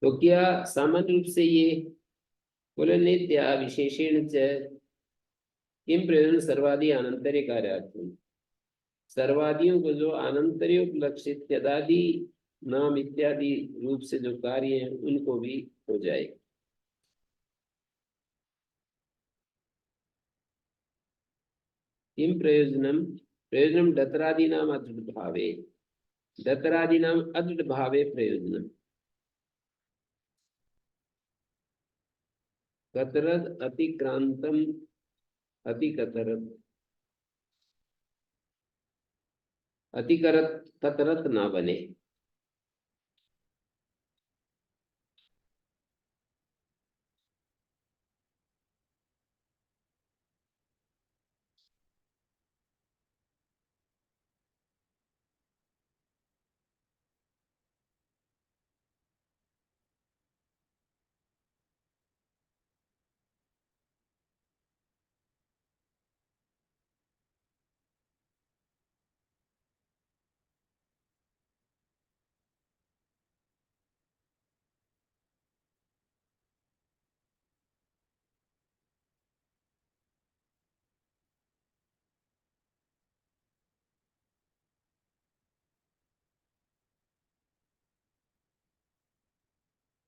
तो क्या सामान्य रूप से ये बोले, नित्या विशेषण च किम प्रयोजन सर्वादि अनंतर्य कार्यार्थम। सर्वादियों को जो अनंतर्य उपलक्षित यदादि नाम इत्यादि रूप से जो कार्य हैं उनको भी हो जाएगा। किम प्रयोजनम, प्रयोजनम दतरादि नाम अदृढ़ भावे, दतरादि नाम अदृढ़ भावे प्रयोजनम। कतरद अतिक्रांतम, अतिकतरत, अतिकरत कतरत ना बने।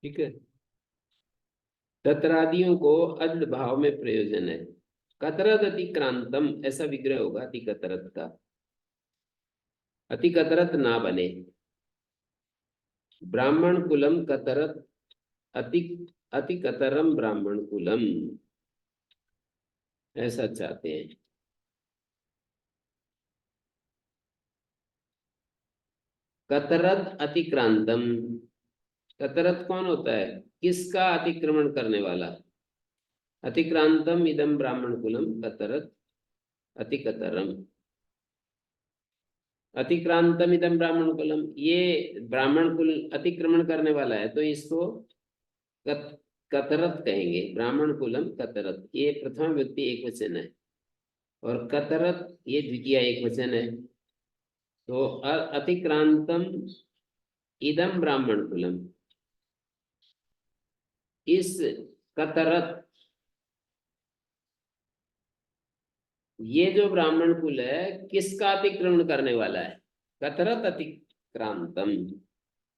ठीक है, तत्रादियों को अद्ध भाव में प्रयोजन है। कतरत अतिक्रांतम ऐसा विग्रह होगा अतिकतरत का, अतिकतरत ना बने। ब्राह्मण कुलम कतरत, अति अतिकतरम ब्राह्मण कुलम, ऐसा चाहते हैं। कतरत अतिक्रांतम, कतरत कौन होता है, किसका अतिक्रमण करने वाला। अतिक्रांतम इदम ब्राह्मण कुलम कतरत अतिकतरम, अतिक्रांतम इदम ब्राह्मण कुलम, ये ब्राह्मण कुल अतिक्रमण करने वाला है तो इसको कतरत कहेंगे। ब्राह्मण कुलम कतरत, ये प्रथम व्यक्ति एक वचन है, और कतरत ये द्वितीय एक वचन है। तो अतिक्रांतम इदम ब्राह्मण कुलम, इस कतरत, ये जो ब्राह्मण कुल है किसका अतिक्रमण करने वाला है। कतरत अतिक्रांतम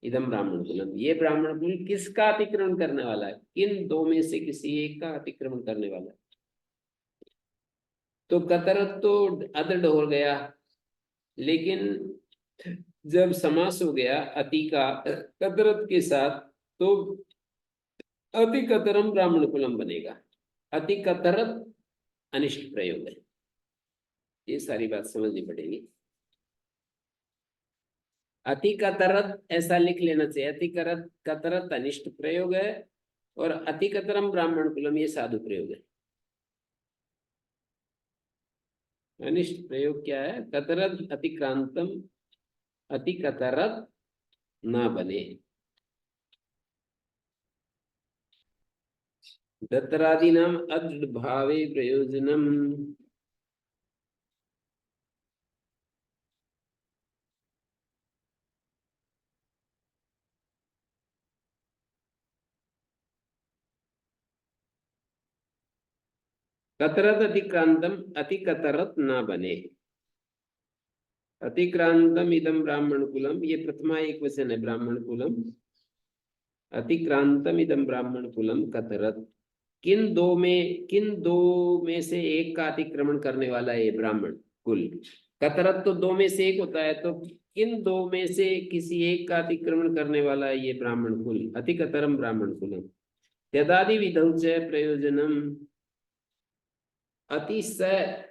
इदम ब्राह्मण कुलम, ये ब्राह्मण कुल किसका अतिक्रमण करने वाला है, किन दो में से किसी एक का अतिक्रमण करने वाला है। तो कतरत तो अदृढ़ हो गया, लेकिन जब समास हो गया अति का कतरत के साथ, तो अति कतरम ब्राह्मण कुलम बनेगा। अति कतरत अनिष्ट प्रयोग है, ये सारी बात समझनी पड़ेगी। अति कतरत ऐसा लिख लेना चाहिए, अति कतरत अनिष्ट प्रयोग है, और अति कतरम ब्राह्मण कुलम ये साधु प्रयोग है। अनिष्ट प्रयोग क्या है, कतरत अतिक्रांतम, अति कतरत ना बने। दत्तरादीनाम अदृढ़ भावे प्रयोजनम, कतरत अतिक्रांतम अतिकतरत ना बने। अतिक्रांतम इदम ब्राह्मण कुलम, ये प्रथमा एक वचन है ब्राह्मण कुलम। अतिक्रांतम इदम ब्राह्मण कुलम कतरत, किन दो में से एक का अतिक्रमण करने वाला है ये ब्राह्मण कुल। कतरत तो दो में से एक होता है, तो किन दो में से किसी एक का अतिक्रमण करने वाला है ये ब्राह्मण कुल, अतिकतरम ब्राह्मण कुल। यदादि विधौ च प्रयोजनम अति स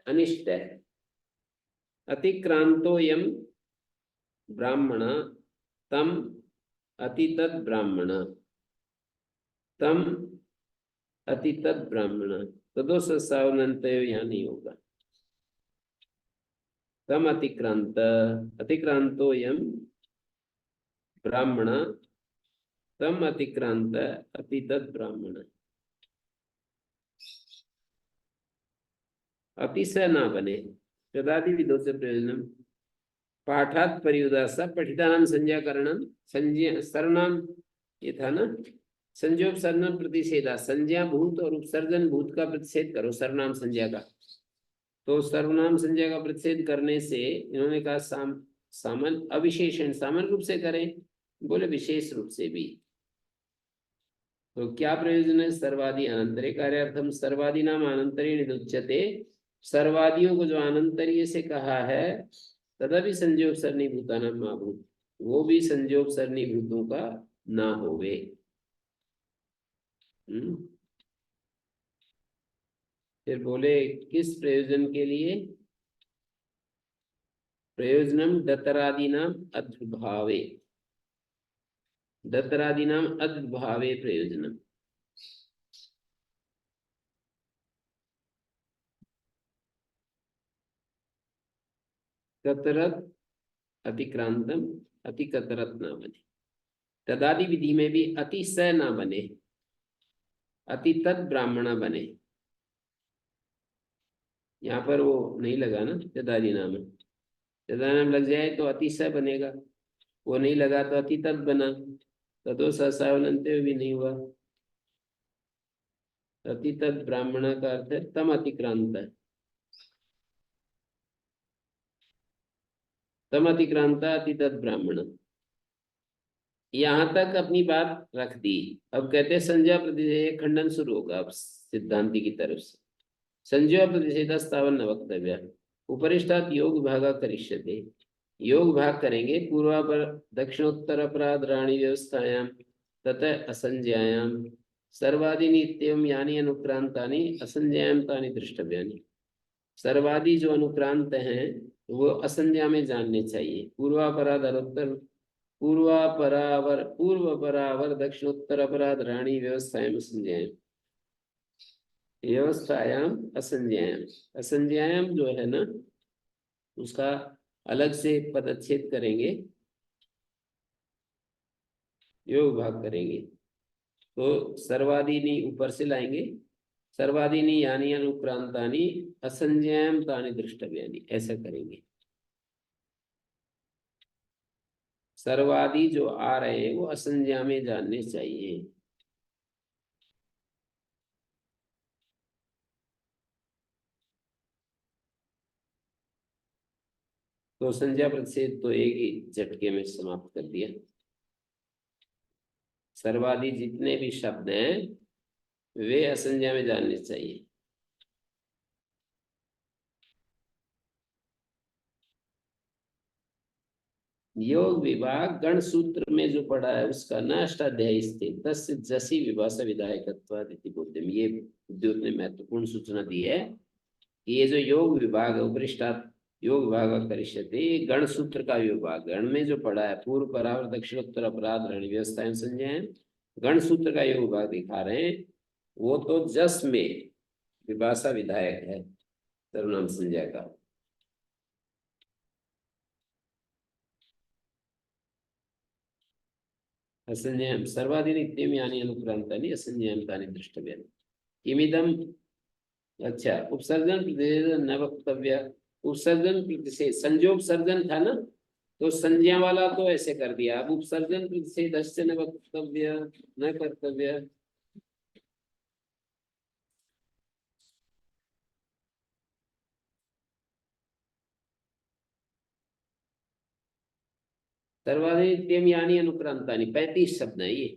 अनिष्ट अतिक्रांतो यम ब्राह्मण तम अतितद ब्राह्मण तम अतितद ब्राह्मण। तो दो सवनंत यहाँ नहीं होगा। तम अतिक्रांत अतिक्रांतो यम ब्राह्मण तम अतिक्रांत अतितद ब्राह्मण। अतिशय ना बने। तदादि विधो से प्रयोजनम पाठात परियुदासा पठितानाम संज्ञाकरणम संज्ञा सर्वनाम, ये था ना। संजोग सर्वनाम प्रतिषेधा, संज्ञा भूत और उपसर्जन भूत का प्रतिषेध करो सर्वनाम संज्ञा का। तो सर्वनाम संज्ञा का प्रतिषेध करने से इन्होंने कहा सामान्य अविशेषण सामान्य रूप से करें, बोले विशेष रूप से भी। तो क्या प्रयोजन है? सर्वादि अनंतरे कार्यार्थम सर्वादि नाम अनंतरी निरुच्यते। सर्वादियों को जो अनंतरीय से कहा है तदपि संयोग सरणीभूता नाम महाभूत, वो भी संयोग सरणीभूतों का ना होवे। फिर बोले किस प्रयोजन के लिए? प्रयोजनम दतरादि नाम अद्भावे, दतरादि नाम अद्भावे प्रयोजनम। कतरत अतिक्रांतम अतिकतरत ना बने। तदादि विधि में भी अति स ना बने, अति तद ब्राह्मण बने। यहाँ पर वो नहीं लगा ना तदादि नाम, तदादि नाम लग जाए तो अति स बनेगा, वो नहीं लगा तो अति तद बना, तदो सवनंते भी नहीं हुआ। अति तद ब्राह्मण का अर्थ है तम अतिक्रांत है, तम अतिक्रांत अति तद ब्राह्मण। यहां तक अपनी बात रख दी। अब कहते हैं संज्ञा प्रतिषेध खंडन शुरू होगा अब सिद्धांति की तरफ से। संज्ञा प्रतिषेधस्तावन न वक्तव्य उपरिष्टात योग विभागा करिष्यते। योग भाग करेंगे पूर्वापर दक्षिणोत्तर अपराध राणी व्यवस्थायाम ततः असंज्ञायाम सर्वादि नित्यम यानी अनुक्रांतानि असंज्ञायाम तानि द्रष्टव्यानि। सर्वादि जो अनुक्रांत हैं वो असंज्ञा में जानने चाहिए। पूर्वापराध अरोत्तर पूर्व परावर दक्षिणोत्तर अपराध राणी व्यवस्थायाम असंज्ञायाम, व्यवस्थायाम असंज्ञायाम। असंज्ञायाम जो है ना उसका अलग से पदच्छेद करेंगे, योग भाग करेंगे। तो सर्वादीनी ऊपर से लाएंगे, सर्वादीनी यानी अनुक्रांतानि असंज्ञायाम तानि द्रष्टव्यानि, ऐसा करेंगे। सर्वादि जो आ रहे हैं वो असंज्ञा में जानने चाहिए। तो संज्ञा प्रतिषेध तो एक ही झटके में समाप्त कर दिया। सर्वादि जितने भी शब्द हैं वे असंज्ञा में जानने चाहिए। योग विभाग गण सूत्र में जो पढ़ा है उसका न अष्टाध्यायी स्थित तस्य जसी विभाषा विधायकत्वादिति बोध्यम। ये उद्योग ने महत्वपूर्ण सूचना दी है कि ये जो योग विभाग है उपरिष्टात योग विभाग करिष्यते, गण सूत्र का विभाग गण में जो पढ़ा है पूर्व परावर दक्षिणोत्तर अपराध रण व्यवस्था संज्ञा गण सूत्र का योग विभाग दिखा रहे हैं, वो तो जस में विभाषा विधायक है सर्वनाम संज्ञा का। असंज्ञायाम सर्वादि नित्यम यानी अनुक्रांतानि असंज्ञायाम तानि द्रष्टव्यानि। किमिदम, अच्छा उपसर्जन प्रतिषेध न वक्तव्य। उपसर्जन प्रतिषेध संजोग सर्जन था ना, तो संज्ञा वाला तो ऐसे कर दिया। अब उपसर्जन प्रतिषेध अस्य न वक्तव्य न कर्तव्य। सर्वादि नित्यम यानी अनुक्रांतानि 35 शब्द है ये।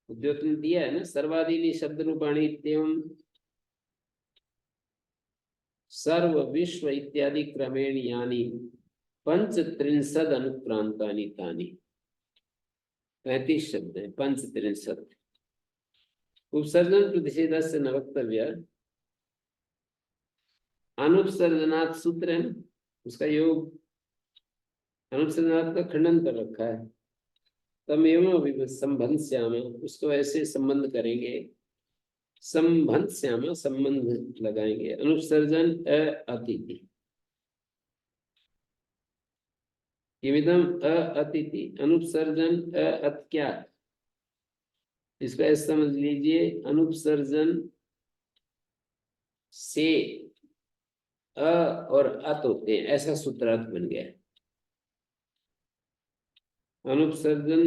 उद्योतन दिया है ना, सर्वादीनि शब्द रूपाणी इत्येवं सर्व विश्व इत्यादि क्रमेण यानी पंचत्रिंशद अनुक्रांतानि तानि। 35 शब्द है, पंचत्रिंशद। उपसर्जन प्रतिषेधस्य न वक्तव्य। अनुपसर्जनात् सूत्र है ना, उसका योग अनुपसर्जनात् का खंडन कर रखा है। तमेव संबंध श्याम, उसको ऐसे संबंध करेंगे, संबंध श्याम संबंध लगाएंगे। अनुपसर्जन अतिथि, किमिदम अतिथि, अनुपसर्जन अत क्या, इसको ऐसे समझ लीजिए, अनुपसर्जन से अ और अत होते हैं, ऐसा सूत्रार्थ बन गया है। अनुपसर्जन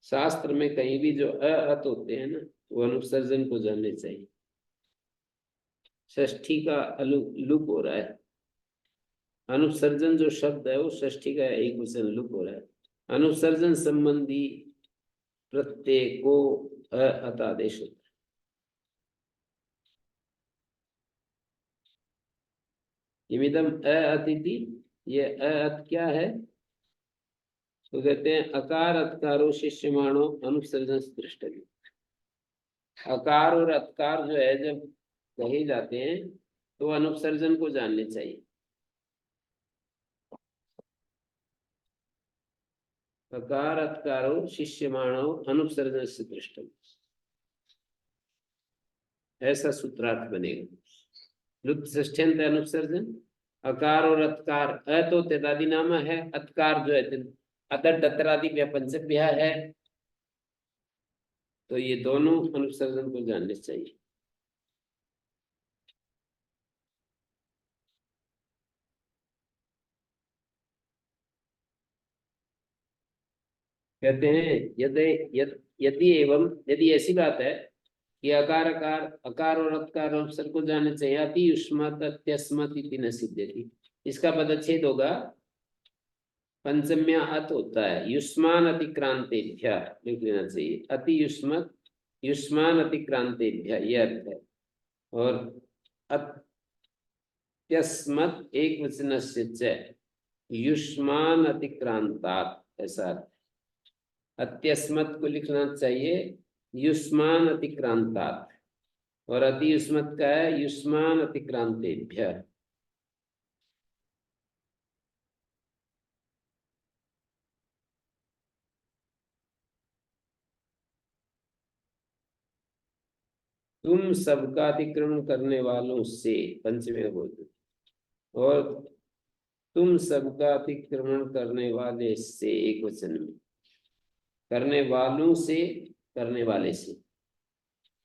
शास्त्र में कहीं भी जो अत होते हैं ना, वो अनुपसर्जन को जानने चाहिए। षष्ठी का लुप हो रहा है। अनुपसर्जन जो शब्द है वो षष्ठी का एक वचन लुप हो रहा है। अनुपसर्जन संबंधी प्रत्यय को अत आदेश होता है। इमिदम अतिथि, ये अत क्या है, तो कहते हैं अकार अतकारो शिष्यमाणो अनुपसर्जन दृष्टि। अकार और अतकार जो है जब कहे जाते हैं तो अनुपसर्जन को जानने चाहिए। अकार अतकारो शिष्यमाणो अनुपसर्जन से दृष्टि, ऐसा सूत्रार्थ बनेगा। लुप्त षष्ठ्यंत अनुपसर्जन, अकार और अतकार, अ तो तेदादि नामा है, अतकार जो है अतर दतरादि व्यपंचक है, तो ये दोनों अनुपसर्जन को जानने चाहिए। कहते हैं यदि यदि एवं, यदि ऐसी बात है कि अकार अकार अकार और अकार अनुपसर्ग को जानने चाहिए, अति युष्मत अत्यस्मत इति न सिद्ध्यति, इसका पदच्छेद होगा पंचम्या अत होता है, युष्मान अतिक्रांतेभ्य लिख लेना चाहिए। अति युष्मत युष्मान अतिक्रांतेभ्य ये अर्थ है। और अत्यस्मत एक वचनस्य च युष्मान अतिक्रांतात, ऐसा अर्थ। अत्यस्मत को लिखना चाहिए युष्मान अतिक्रांतात, और अति युष्मत का है युष्मान अतिक्रांतेभ्य। तुम सबका अतिक्रमण करने वालों से, पंचमी बोलते, और तुम सबका अतिक्रमण करने वाले से एक वचन में, करने वालों से, करने वाले से।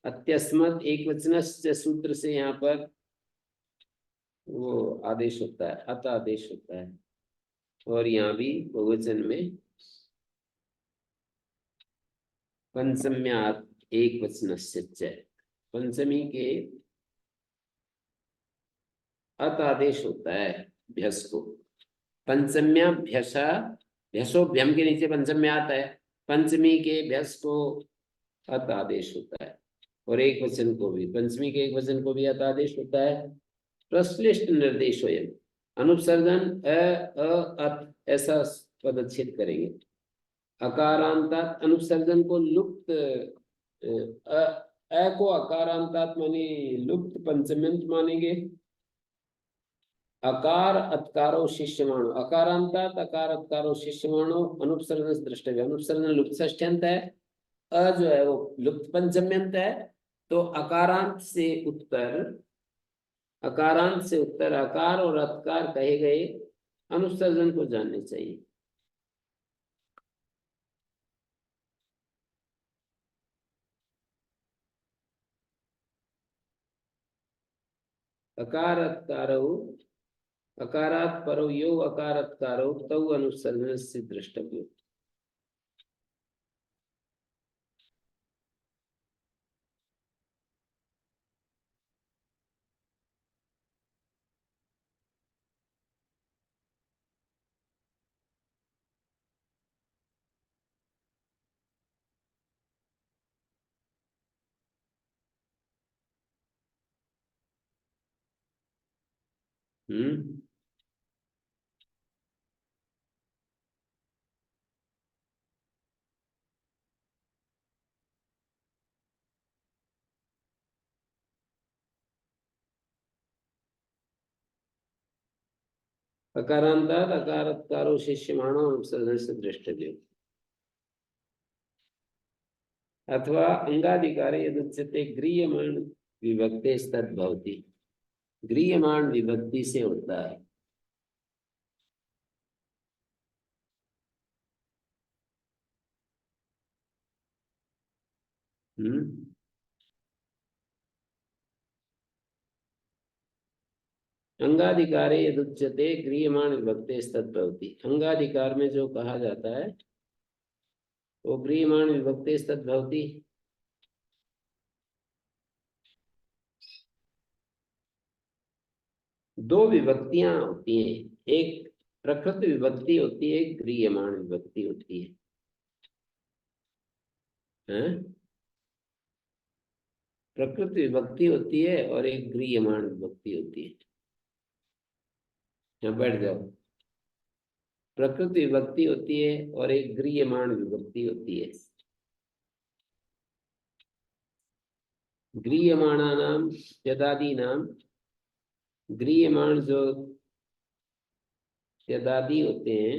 अत्यस्मत एक वचन सूत्र से यहाँ पर वो आदेश होता है, अत आदेश होता है, और यहाँ भी बहुवचन में पंचम्यात एक वचन से, पंचमी के अत आदेश होता है भ्यस को। पंचम्या भ्यसा, भ्यसो भ्यम के नीचे पंचम्या आता है, पंचमी के भ्यस को अत आदेश होता है, और एक वचन को भी, पंचमी के एक वचन को भी अत आदेश होता है। प्रश्लिष्ट निर्देश हो, अनुपसर्जन अत ऐसा पदच्छेद करेंगे। अकारांतात अनुपसर्जन को लुप्त, को अकारांतात माने लुप्त पंचम्यंत मानेंगे। अकार अतकारो शिष्यमाणो, अकारांतात अकार अतकारो शिष्यमाणो अनुपसर्जन द्रष्टव्य, अनुपसर्जन लुप्त षष्ठ्यंत है, अ जो है वो लुप्त पंचम्यंत है, तो अकारांत से उत्तर, अकारांत से उत्तर अकार और अतकार कहे गए अनुपसर्जन को जानने चाहिए। अकार अतकारो, अकारात् परो यो अकारत्कारो तौ अनुसर्जन से द्रष्टव्य। हम्म। अकारांतात् अकारत्कारो शिष्यमाणो सदस्य दृष्टव्यो अथवा अंगाधिकारे यदुच्यते गृह्यमाण विभक्ते तद्भवति। गृह्यमाण विभक्ति से होता है। हम्म। अंगाधिकारे यदुच्यते गृह्यमाण विभक्ते तद्भवति। अंगाधिकार में जो कहा जाता है वो गृह्यमाण विभक्ते तद्भवति। दो विभक्तियां होती हैं, एक प्रकृत विभक्ति होती है, एक गृह्यमाण विभक्ति होती है। हैं? प्रकृत विभक्ति होती है और एक गृह्यमाण विभक्ति होती है। यहाँ बैठ जाओ। प्रकृत विभक्ति होती है और एक गृह्यमाण विभक्ति होती है। गृह्यमाणानाम यदादीनाम, गृह्यमाण जो यदादि होते हैं,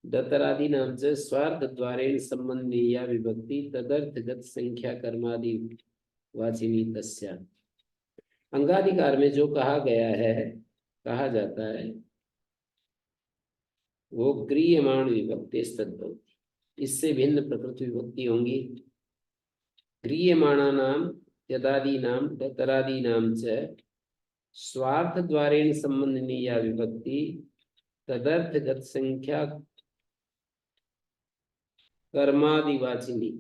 दतरादि नाम से स्वार्थ द्वारेण संबंधीया विभक्ति तदर्थगत संख्या कर्मादि वाचिनी तस्या। अंगाधिकार में जो कहा गया है, कहा जाता है, वो गृह्यमाण विभक्ति तद्भवति। इससे भिन्न प्रकृति विभक्ति होंगी। गृह्यमाणानाम यदादीनाम दतरादीनाम च स्वार्थ द्वारेण संबंधनीया विभक्ति तदर्थगत संख्या कर्मादिवाचिनी,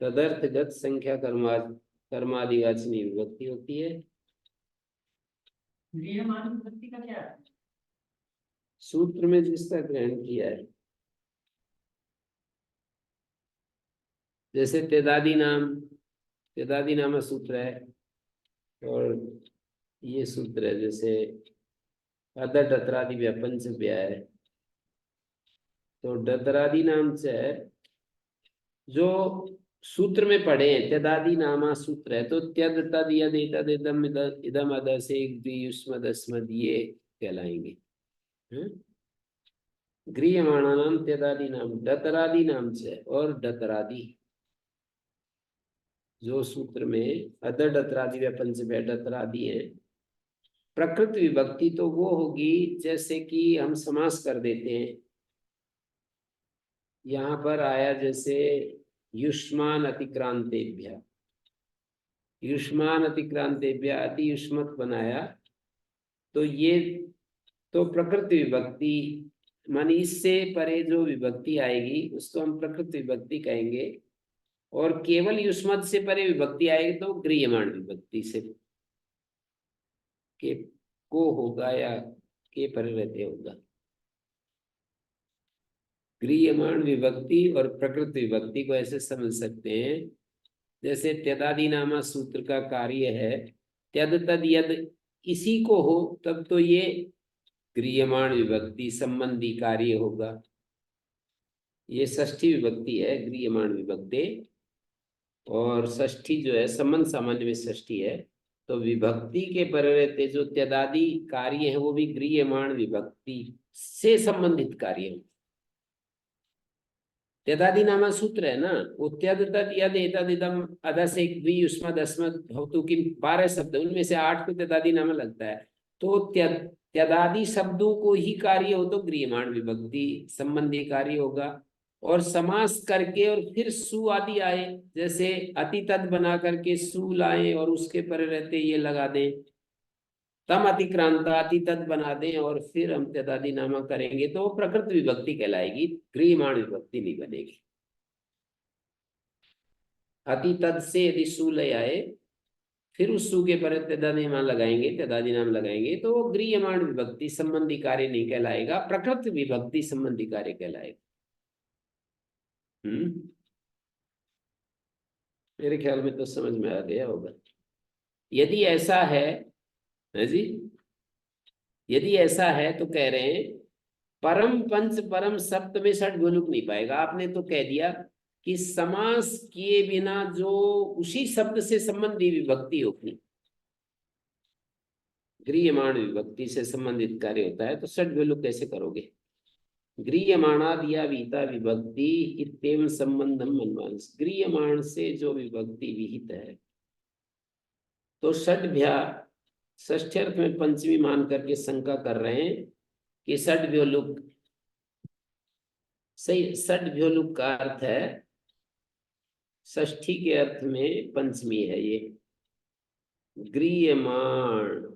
तदर्थगत संख्या कर्मादिवाचिनी विभक्ति होती है। गृह्यमाण विभक्ति का क्या है? सूत्र में जिसका ग्रहण किया है, जैसे तेदादी नाम, तेदादी नाम सूत्र है और ये सूत्र है, जैसे अदर डतरादि व्यापंच व्या है। तो डतरादि नाम से जो सूत्र में पढ़े हैं, त्यदादि नामा सूत्र है, तो त्यद तद यद एतद इदम इदम अद से युष्मद अस्मद ये कहलाएंगे। गृह्यमाणा नाम त्यदादि नाम डतरादि नाम से, और डतरादि जो सूत्र में अदर डतरादि व्यापन से डतरादि है। प्रकृत विभक्ति तो वो होगी जैसे कि हम समास कर देते हैं। यहाँ पर आया जैसे युष्मान अतिक्रांतेभ्य, युष्मान अतिक्रांतेभ्य अति युष्मत बनाया, तो ये तो प्रकृति विभक्ति, मानी इससे परे जो विभक्ति आएगी उसको हम प्रकृति विभक्ति कहेंगे। और केवल युष्मत से परे विभक्ति आएगी तो गृह्यमाण विभक्ति से के को होगा या के परे रहते होगा। गृह्यमाण विभक्ति और प्रकृति विभक्ति को ऐसे समझ सकते हैं, जैसे त्यदादि नामा सूत्र का कार्य है त्यद तद यद, इसी को हो तब तो ये गृह्यमाण विभक्ति संबंधी कार्य होगा। ये षष्ठी विभक्ति है गृह्यमाण विभक्ति, और षष्ठी जो है संबंध सामान्य में षष्ठी है। तो विभक्ति के पर रहते जो त्यदादि कार्य है वो भी गृह्यमाण विभक्ति से संबंधित कार्य है। त्यदादि नामा सूत्र है ना, वो त्यद तद यद एतद इदम अद से युष्मद अस्मद भवतु की 12 शब्द, उनमें से 8 को त्यदादि नामा लगता है। तो त्यदादि शब्दों को ही कार्य हो तो गृह्यमाण विभक्ति संबंधी कार्य होगा। और समास करके और फिर सु आदि आए, जैसे अति तद बना करके सु लाए और उसके पर रहते ये लगा दें, तम अतिक्रांता अति तद बना दें और फिर हम त्यदादि नामा करेंगे तो वो प्रकृत विभक्ति कहलाएगी, गृह्यमाण विभक्ति नहीं बनेगी। अति तद से यदि सु ले आए फिर उस सु के पर त्यदादि नाम लगाएंगे, त्यदादि नाम लगाएंगे तो वो गृह्यमाण विभक्ति संबंधी कार्य नहीं कहलाएगा, प्रकृत विभक्ति संबंधी कार्य कहलाएगा। मेरे ख्याल में तो समझ में आ गया होगा। यदि ऐसा है जी, यदि ऐसा है तो कह रहे हैं परम पंच परम सप्त में षट गोलुक नहीं पाएगा। आपने तो कह दिया कि समास किए बिना जो उसी शब्द से संबंधी विभक्ति होगी, गृह्यमाण विभक्ति से संबंधित कार्य होता है, तो षट गोलुक कैसे करोगे? गृह्यमाणादिया विहिता विभक्ति इत्येवं संबंधम मनवांस, गृह्यमाण से जो विभक्ति विहित है तो षड्भ्या षष्ठी अर्थ में पंचमी मान करके शंका कर रहे हैं कि षड्भ्योलुक सही। षड्भ्योलुक का अर्थ है षष्ठी के अर्थ में पंचमी है ये। गृह्यमाण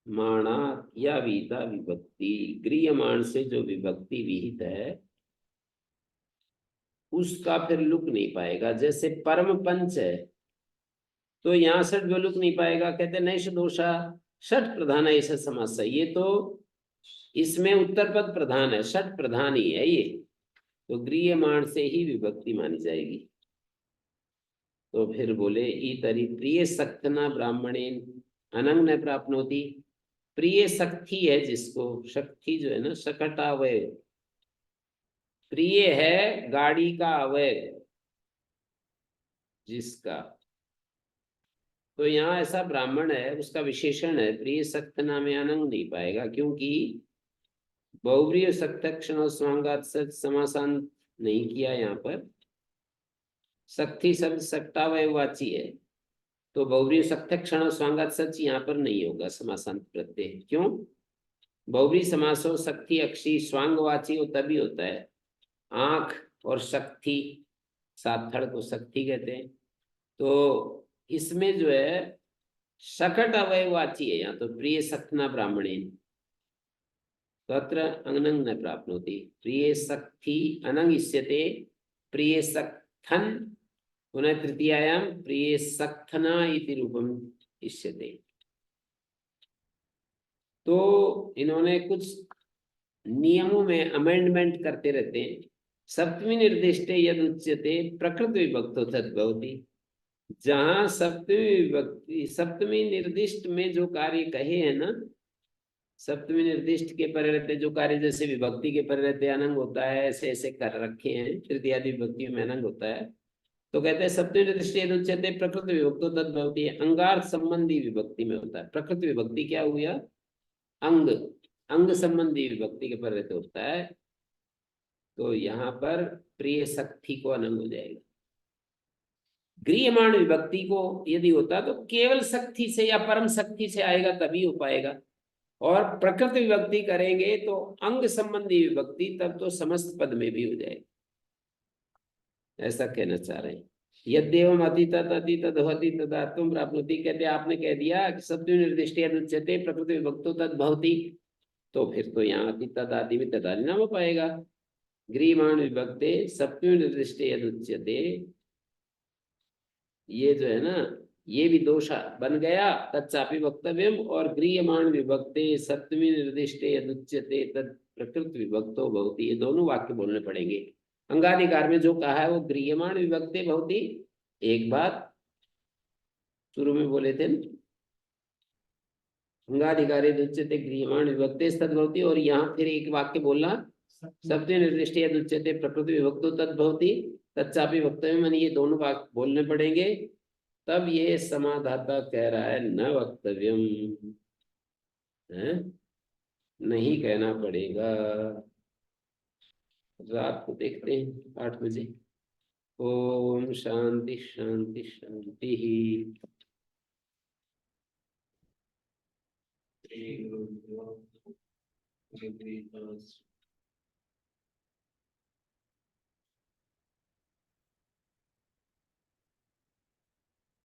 माणा या विहिता विभक्ति, गृह्यमाण से जो विभक्ति विहित है उसका फिर लुक नहीं पाएगा। जैसे परम पंच है तो यहाँ षट लुक नहीं पाएगा, कहते नहीं दोषा षट प्रधान है, ऐसा समास है। ये तो इसमें उत्तर पद प्रधान है, षट प्रधान ही है ये, तो गृह्यमाण से ही विभक्ति मानी जाएगी। तो फिर बोले ईतरी प्रिय सक्तना ब्राह्मणेन अनंग न प्राप्नोति, प्रिय शक्ति है जिसको, शक्ति जो है ना शकटावय, प्रिय है गाड़ी का अवयव जिसका, तो यहाँ ऐसा ब्राह्मण है उसका विशेषण है प्रिय सक्तना में अनंग नहीं पाएगा, क्योंकि बहुव्रीहि सक्तक्षण और स्वांगात सच समासान नहीं किया। यहाँ पर शक्ति शब्द सक्तावयवाची है, तो बहुव्रीहि सक्तक्षण और स्वांगात सच यहाँ पर नहीं होगा समासांत प्रत्यय। क्यों? बहुव्रीहि समास हो शक्ति अक्षी स्वांगवाची हो तभी होता है। आंख और शक्ति, साथड़ को शक्ति कहते हैं, तो इसमें जो है शकट अवयवाची है यहाँ, तो प्रिय सक्तना ब्राह्मणेन तत्र अनंग न प्राप्नोति, प्रिय सक्ति अनंग इष्यते, प्रिय सक्थन पुनः तृतीयायाम प्रिय सक्थना इति रूपम इष्यते। तो इन्होंने कुछ नियमों में अमेंडमेंट करते रहते हैं। सप्तमी निर्दिष्टे यद उच्यते प्रकृत विभक्तो तद्भवति, जहां सप्तमी विभक्ति सप्तमी निर्दिष्ट में जो कार्य कहे हैं ना, सप्तमी निर्दिष्ट के परे रहते जो कार्य, जैसे विभक्ति के परे रहते अनंग होता है, ऐसे ऐसे कर रखे हैं, तृतीय आदि विभक्तियों में अनंग होता है, तो कहते हैं सप्तमी निर्दिष्ट यद उच्यते प्रकृत विभक्तो तद्भवति, अंगार्थ संबंधी विभक्ति में होता है। प्रकृत विभक्ति क्या हुआ? अंग, अंग संबंधी विभक्ति के पर रहते होता है, तो यहाँ पर प्रिय शक्ति को अनंग हो जाएगा। गृह्यमाण विभक्ति को यदि होता तो केवल शक्ति से या परम शक्ति से आएगा तभी हो पाएगा, और प्रकृत विभक्ति करेंगे तो अंग संबंधी विभक्ति, तब तो समस्त पद में भी हो जाएगा, ऐसा कहना चाह रहे हैं। यद्येवम अतीतत अतीतत होति तदा तुम प्राप्नोति, कहते आपने कह दिया कि सप्तमी निर्दिष्टे यद उच्यते प्रकृत विभक्तो तद भवति, तो फिर तो यहाँ अतीतत आदि में तदादि नाम हो पाएगा। गृह्यमाण विभक्ते सप्तमी निर्दिष्टे यद उच्यते, ये जो है ना ये भी दोष बन गया, तच्चापि वक्तव्यम, और गृह्यमाण विभक्ते सप्तमी निर्दिष्टे यद उच्यते तद प्रकृत विभक्तो भवति, ये दोनों वाक्य बोलने पड़ेंगे। अंगाधिकार में जो कहा है वो गृह्यमाण विभक्ते भवति, एक बात शुरू में बोले थे ना, अंगाधिकारी उच्यते गृह्यमाण विभक्ते तद भवति, और यहाँ फिर एक वाक्य बोलना सप्तमी निर्दिष्टे यद उच्यते प्रकृत विभक्तो तद भवति तच्चापि वक्तव्यम, यानी ये दोनों वाक्य बोलने पड़ेंगे, तब ये समाधाता कह रहा है न वक्तव्यम है, नहीं कहना पड़ेगा। रात को देखते हैं 8 बजे। ओम शांति शांति शांति।